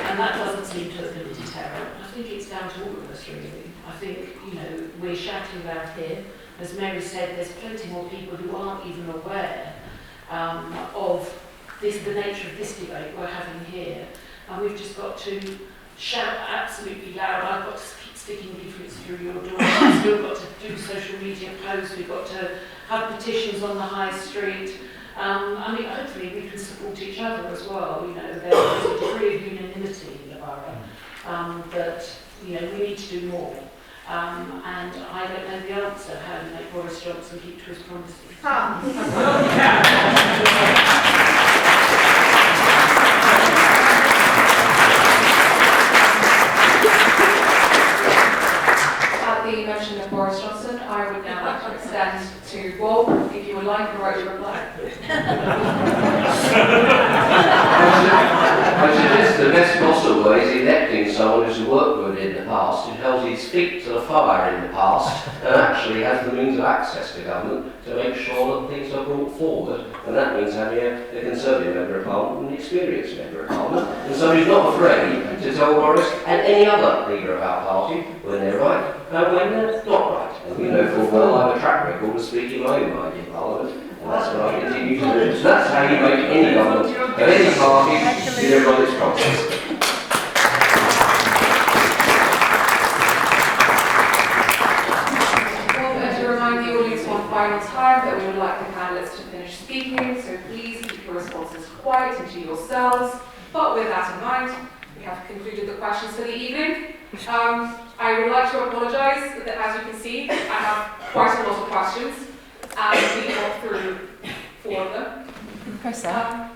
And that doesn't seem to have been a deterrent. I think it's down to all of us, really. I think, we're shouting about here. As Mary said, there's plenty more people who aren't even aware of the nature of this debate we're having here. And we've just got to shout absolutely loud. I've got to keep sticking leaflets through your door. I've still got to do social media posts. We've got to have petitions on the high street. Hopefully we can support each other as well. There's a degree of unanimity in the borough that, we need to do more. And I don't know the answer, how to make Boris Johnson keep to his promises. At the mention of Boris Johnson, I would now like to extend to Bob, if you would like a right to reply. I suggest the best possible way is electing someone who's worked with in the past, who held his feet to the fire in the past, and actually has the means of access to government to make sure that things are brought forward. And that means having a Conservative member of Parliament and an experienced member of Parliament, and somebody who's not afraid to tell Boris and any other leader of our party when they're right and when they're not right. And we know full well I have a track record of speaking my own mind in Parliament. And that's what I continue to do. So that's how you make any government of any party deliver on its promises. And to remind the audience one final time that we would like the candidates to finish speaking, so please keep your responses quiet and to yourselves. But with that in mind, we have concluded the questions for the evening. I would like to apologise that, as you can see, I have quite a lot of questions. And we got through 4 of them. Professor,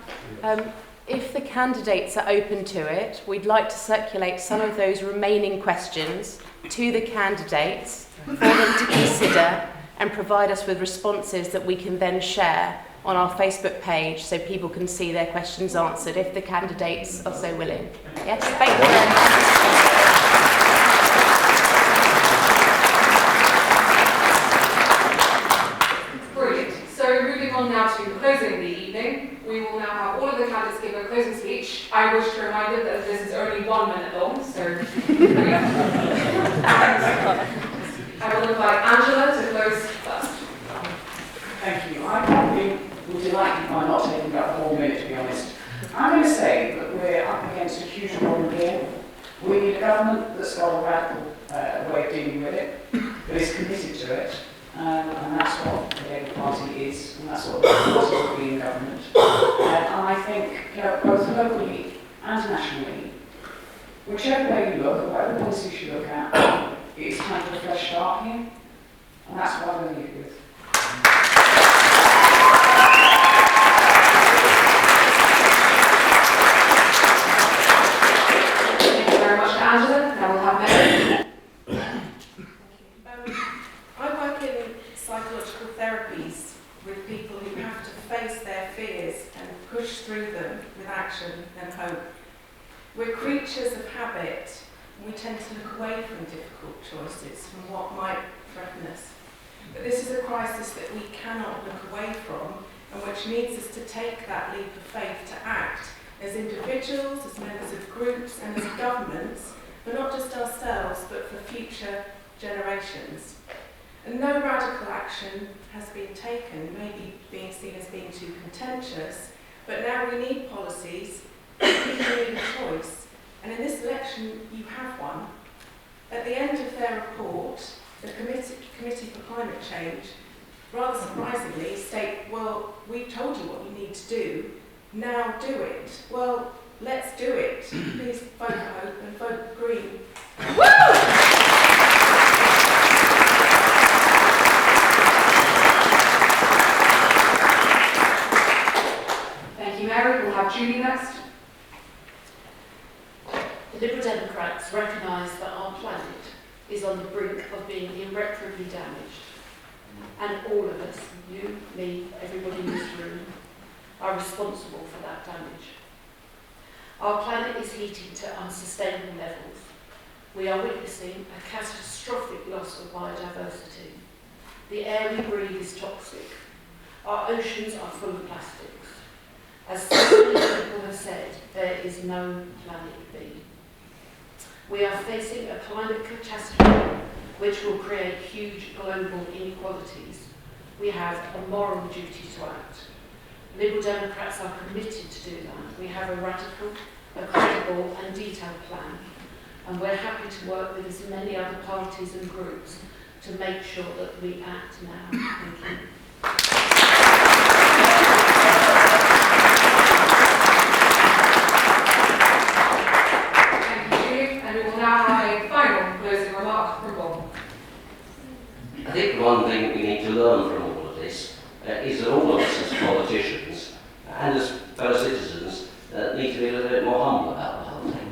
if the candidates are open to it, we'd like to circulate some of those remaining questions to the candidates for them to consider and provide us with responses that we can then share on our Facebook page so people can see their questions answered if the candidates are so willing. Yes, thank you very much. Now to closing the evening, we will now have all of the candidates give a closing speech. I wish to remind them that this is only 1 minute long, so I will invite Angela to close first. Thank you. I probably would delight if I'm not taking about the whole minute, to be honest. I'm going to say that we're up against a huge problem here. We need a government that's got a radical way of dealing with it, that is committed to it. And that's what the Labour Party is, and that's what the Party will be in government. And I think, both locally and nationally, whichever way you look, or whatever policies you look at, it's time for a fresh start here, and that's what I'm going to leave you with. Thank you very much to Angela. Now we'll have Mary. Psychological therapies with people who have to face their fears and push through them with action and hope. We're creatures of habit, and we tend to look away from difficult choices, from what might threaten us. But this is a crisis that we cannot look away from, and which needs us to take that leap of faith to act as individuals, as members of groups, and as governments, for not just ourselves, but for future generations. And no radical action has been taken, maybe being seen as being too contentious, but now we need policies, people need a choice, and in this election you have one. At the end of their report, the Committee for Climate Change, rather surprisingly, state, well, we've told you what you need to do, now do it. Well, let's do it. Please vote Hope and vote Green. Thank you, Mary. We'll have Julie next. The Liberal Democrats recognise that our planet is on the brink of being irreparably damaged. And all of us, you, me, everybody in this room, are responsible for that damage. Our planet is heating to unsustainable levels. We are witnessing a catastrophic loss of biodiversity. The air we breathe is toxic. Our oceans are full of plastics. As so many people have said, there is no planet B. We are facing a climate catastrophe which will create huge global inequalities. We have a moral duty to act. Liberal Democrats are committed to do that. We have a radical, a credible and detailed plan, and we're happy to work with as many other parties and groups to make sure that we act now. Thank you. And we will now have a final closing remark from Bob. I think one thing we need to learn from all of this is that all of us as politicians and as fellow citizens need to be a little bit more humble about the whole thing.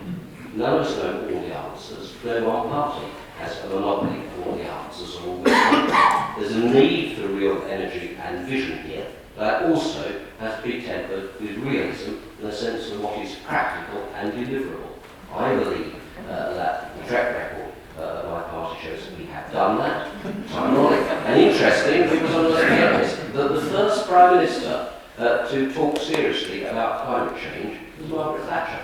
None of us know all the answers. No one party has a monopoly of all the answers or all the answers. There's a need for real energy and vision here, but also has to be tempered with realism in the sense of what is practical and deliverable. I believe that the track record of my party shows that we have done that. It's ironic and interesting because I must be honest that the first Prime Minister to talk seriously about climate change was Margaret Thatcher.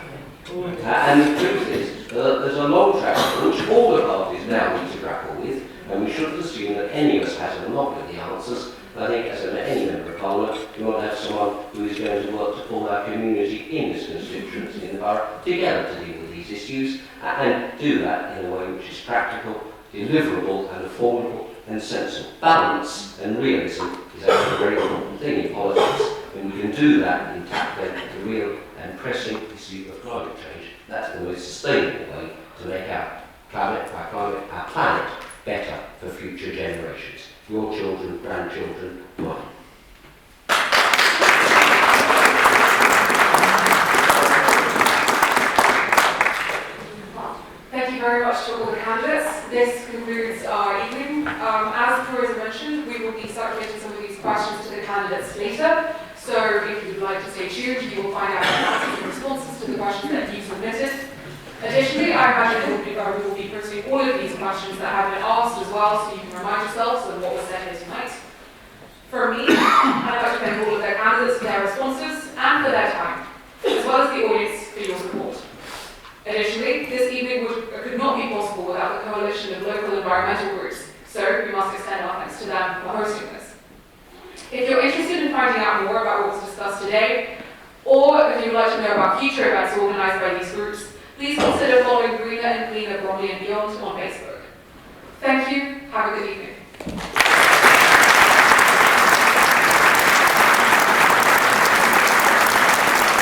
And the truth is that there's a long track record which all the parties now need to grapple with, and we shouldn't assume that any of us has a monopoly of the answers. I think as any member of Parliament, we want to have someone who is going to work to pull our community in this constituency in the borough together to deal with these issues, and do that in a way which is practical, deliverable and affordable and sensible. Balance and realism is actually a very important thing in politics. When we can do that in tackling the real and pressing issue of climate change, that's the most sustainable way to make our planet better for future generations. Your children, grandchildren, mine. Thank you very much to all the candidates. This concludes our evening. As Teresa mentioned, we will be circulating some of these questions to the candidates later. So if you would like to stay tuned, you will find out answers and responses to the questions that you submitted. Additionally, I imagine we will be pursuing all of these questions that have been asked as well, so you can remind yourselves of what was said here tonight. For me, I'd like to thank all of their candidates for their responses and for their time, as well as the audience for your support. Additionally, this evening could not be possible without the coalition of local environmental groups, so we must extend our thanks to them for hosting this. If you're interested in finding out more about what was discussed today, or if you would like to know about future events organised by these groups, please consider following Cleaner and Greener Bromley and beyond on Facebook. Thank you. Have a good evening.